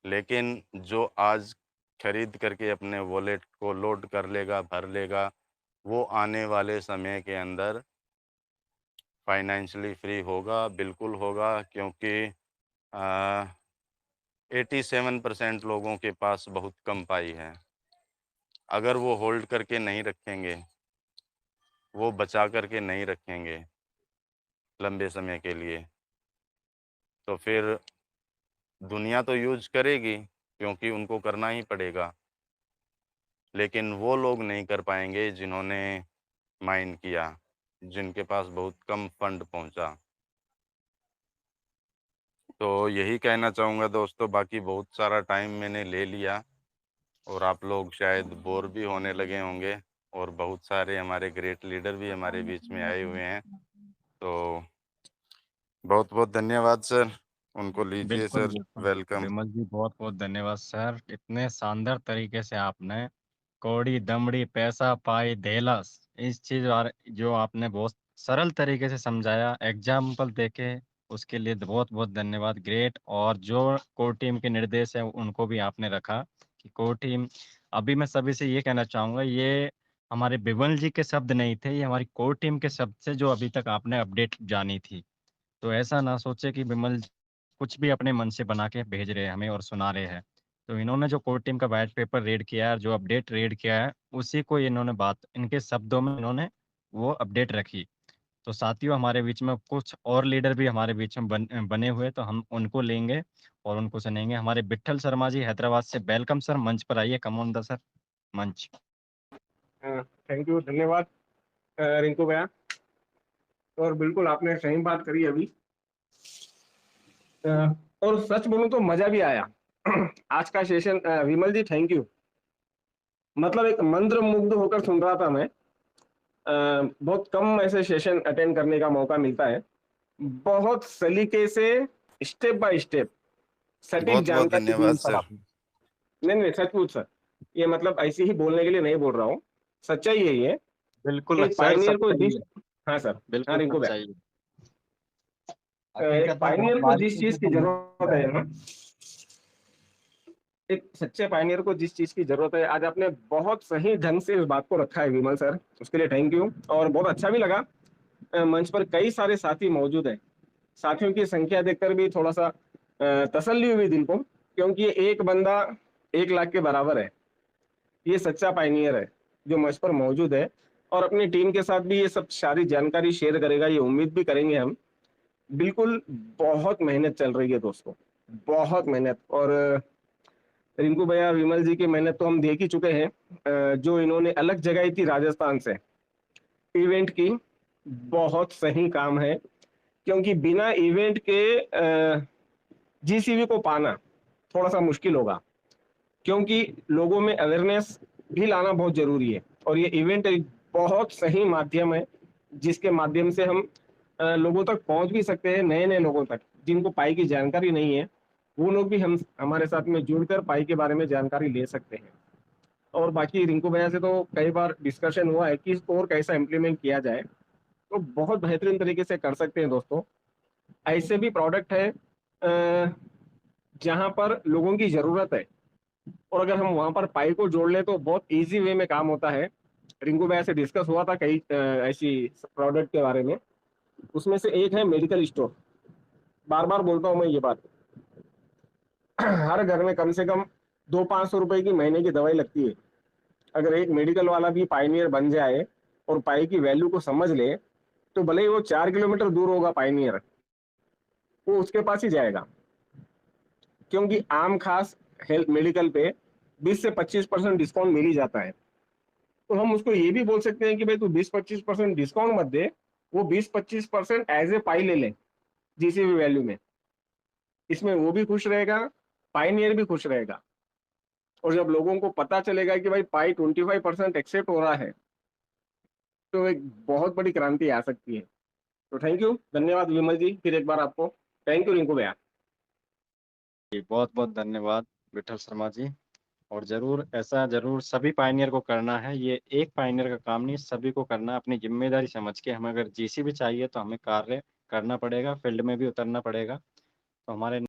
लेकिन जो आज खरीद करके अपने वॉलेट को लोड कर लेगा, भर लेगा, वो आने वाले समय के अंदर फाइनेंशियली फ्री होगा, बिल्कुल होगा, क्योंकि अ, 87% लोगों के पास बहुत कम पाई है। अगर वो होल्ड करके नहीं रखेंगे, वो बचा करके नहीं रखेंगे लंबे समय के लिए, तो फिर दुनिया तो यूज़ करेगी, क्योंकि उनको करना ही पड़ेगा। लेकिन वो लोग नहीं कर पाएँगे जिन्होंने माइन किया, जिनके पास बहुत कम फंड पहुँचा। तो यही कहना चाहूँगा दोस्तों, बाकी बहुत सारा टाइम मैंने ले लिया और आप लोग शायद बोर भी होने लगे होंगे, और बहुत सारे हमारे ग्रेट लीडर भी हमारे बीच में आए हुए हैं। तो बहुत-बहुत धन्यवाद सर। उनको लीजिए बिल्कुल, सर, बिल्कुल। वेलकम। विमल जी बहुत-बहुत धन्यवाद सर। इतने शानदार तरीके से आपने कौड़ी, दमड़ी, पैसा, पाई, धेलस इस चीज़ और जो आपने बहुत सरल तरीके से समझाया, एग्ज़ाम्पल देके उसके लिए बहुत-बहुत धन्यवाद। ग्रेट और जो कोर टीम के निर्देश हैं उनको भी आपने रखा कि कोर टीम अभी मैं सभी से ये कहना चाहूँगा ये हमारे विमल जी के शब्द नहीं थे, ये हमारी कोर टीम के शब्द से जो अभी तक आपने अपडेट जानी थी। तो ऐसा ना सोचे कि विमल कुछ भी अपने मन से बना के भेज रहे हैं हमें और सुना रहे हैं। तो इन्होंने जो कोर टीम का व्हाइट पेपर रीड किया है, जो अपडेट रीड किया है, उसी को इन्होंने बात इनके शब्दों में इन्होंने वो अपडेट रखी। तो साथियों हमारे बीच में कुछ और लीडर भी हमारे बीच में बने हुए तो हम उनको लेंगे और उनको सुनेंगे। हमारे विट्ठल शर्मा जी हैदराबाद से वेलकम सर, मंच पर आइए, कम ऑन द सर मंच। थैंक यू, धन्यवाद रिंकू भैया। और बिल्कुल आपने सही बात करी अभी। अ, और सच बोलूं तो मजा भी आया आज का session. Vimal ji thank you. मतलब एक मंत्र मुग्ध होकर सुन रहा था मैं। बहुत कम ऐसे सेशन अटेंड करने का मौका मिलता है। बहुत सलीके से स्टेप बाय स्टेप सटीक बहुत-बहुत जानकारी दी धन्यवाद सर सर। आपने। नहीं नहीं, सचमुच सर। ये मतलब ऐसे ही बोलने के लिए नहीं बोल रहा हूँ, सच्चाई है ये। बिल्कुल एक सर, पायनियर को सच्चाई जिस है। हाँ सर। हाँ बिल्कुल रिंकू भैया, सच्चाई है। एक हकीकत है बहुत पायनियर को जिस बारीकी से चीज की समझा जरूरत है। है ना, एक सच्चे पायनियर को जिस चीज की जरूरत है, आज आपने बहुत सही ढंग से इस बात को रखा है विमल सर। उसके लिए थैंक यू। और बहुत अच्छा भी लगा। मंच पर कई सारे साथी मौजूद हैं। साथियों की संख्या देखकर भी थोड़ा सा तसल्ली हुई दिल को, क्योंकि ये एक बंदा 1 लाख के बराबर है। ये सच्चा पायनियर है जो मंच पर मौजूद है, और अपनी टीम के साथ भी ये सब सारी जानकारी शेयर करेगा, ये उम्मीद भी करेंगे हम। बिल्कुल। बहुत मेहनत चल रही है दोस्तों, बहुत मेहनत। और रिंकू भैया विमल जी की मेहनत तो हम देख ही चुके हैं। जो इन्होंने अलग जगह थी राजस्थान से इवेंट की, बहुत सही काम है। क्योंकि बिना इवेंट के जीसीबी को पाना थोड़ा सा मुश्किल होगा, क्योंकि लोगों में अवेयरनेस भी लाना बहुत जरूरी है। और ये इवेंट एक बहुत सही माध्यम है जिसके माध्यम से हम लोगों तक पहुंच भी सकते हैं, नए नए लोगों तक जिनको पाई की जानकारी नहीं है। वो लोग भी हम हमारे साथ में जुड़कर पाई के बारे में जानकारी ले सकते हैं। और बाकी रिंकू भैया से तो कई बार डिस्कशन हुआ है कि इसको और कैसा इम्प्लीमेंट किया जाए, तो बहुत बेहतरीन तरीके से कर सकते हैं दोस्तों। ऐसे भी प्रोडक्ट है जहां पर लोगों की जरूरत है, और अगर हम वहां पर पाई को जोड़ लें तो बहुत इजी वे में काम होता है। रिंकू भाई से डिस्कस हुआ था कई ऐसी प्रोडक्ट के बारे में। उसमें से एक है मेडिकल स्टोर। बार बार बोलता हूँ मैं ये बात। हर घर में कम से कम 200-500 रुपए की महीने की दवाई लगती है। अगर एक मेडिकल वाला भी पाइनियर बन जाए और पाई की वैल्यू को समझ ले, तो भले ही वो 4 किलोमीटर दूर होगा पाइनियर, वो उसके पास ही जाएगा। क्योंकि आम खास हेल्थ मेडिकल पे 20 से 25% डिस्काउंट मिल ही जाता है। तो हम उसको ये भी बोल सकते हैं कि भाई तू 20-25% डिस्काउंट मत दे, वो 20-25% एज ए पाई ले ले जीसीबी वैल्यू में। इसमें वो भी खुश रहेगा, पाइनियर भी खुश रहेगा। और जब लोगों को पता चलेगा कि भाई पाई 25% एक्सेप्ट हो रहा है, तो एक बहुत बड़ी क्रांति आ सकती है। तो थैंक यू, धन्यवाद विमल जी, फिर एक बार आपको थैंक यू रिंकू भैया। जी, बहुत-बहुत धन्यवाद विठल शर्मा जी। और ज़रूर ऐसा ज़रूर सभी पायनियर को करना है। ये एक पायनियर का काम नहीं, सभी को करना है अपनी ज़िम्मेदारी समझ के। हमें अगर जीसीबी चाहिए तो हमें कार्य करना पड़ेगा, फील्ड में भी उतरना पड़ेगा। तो हमारे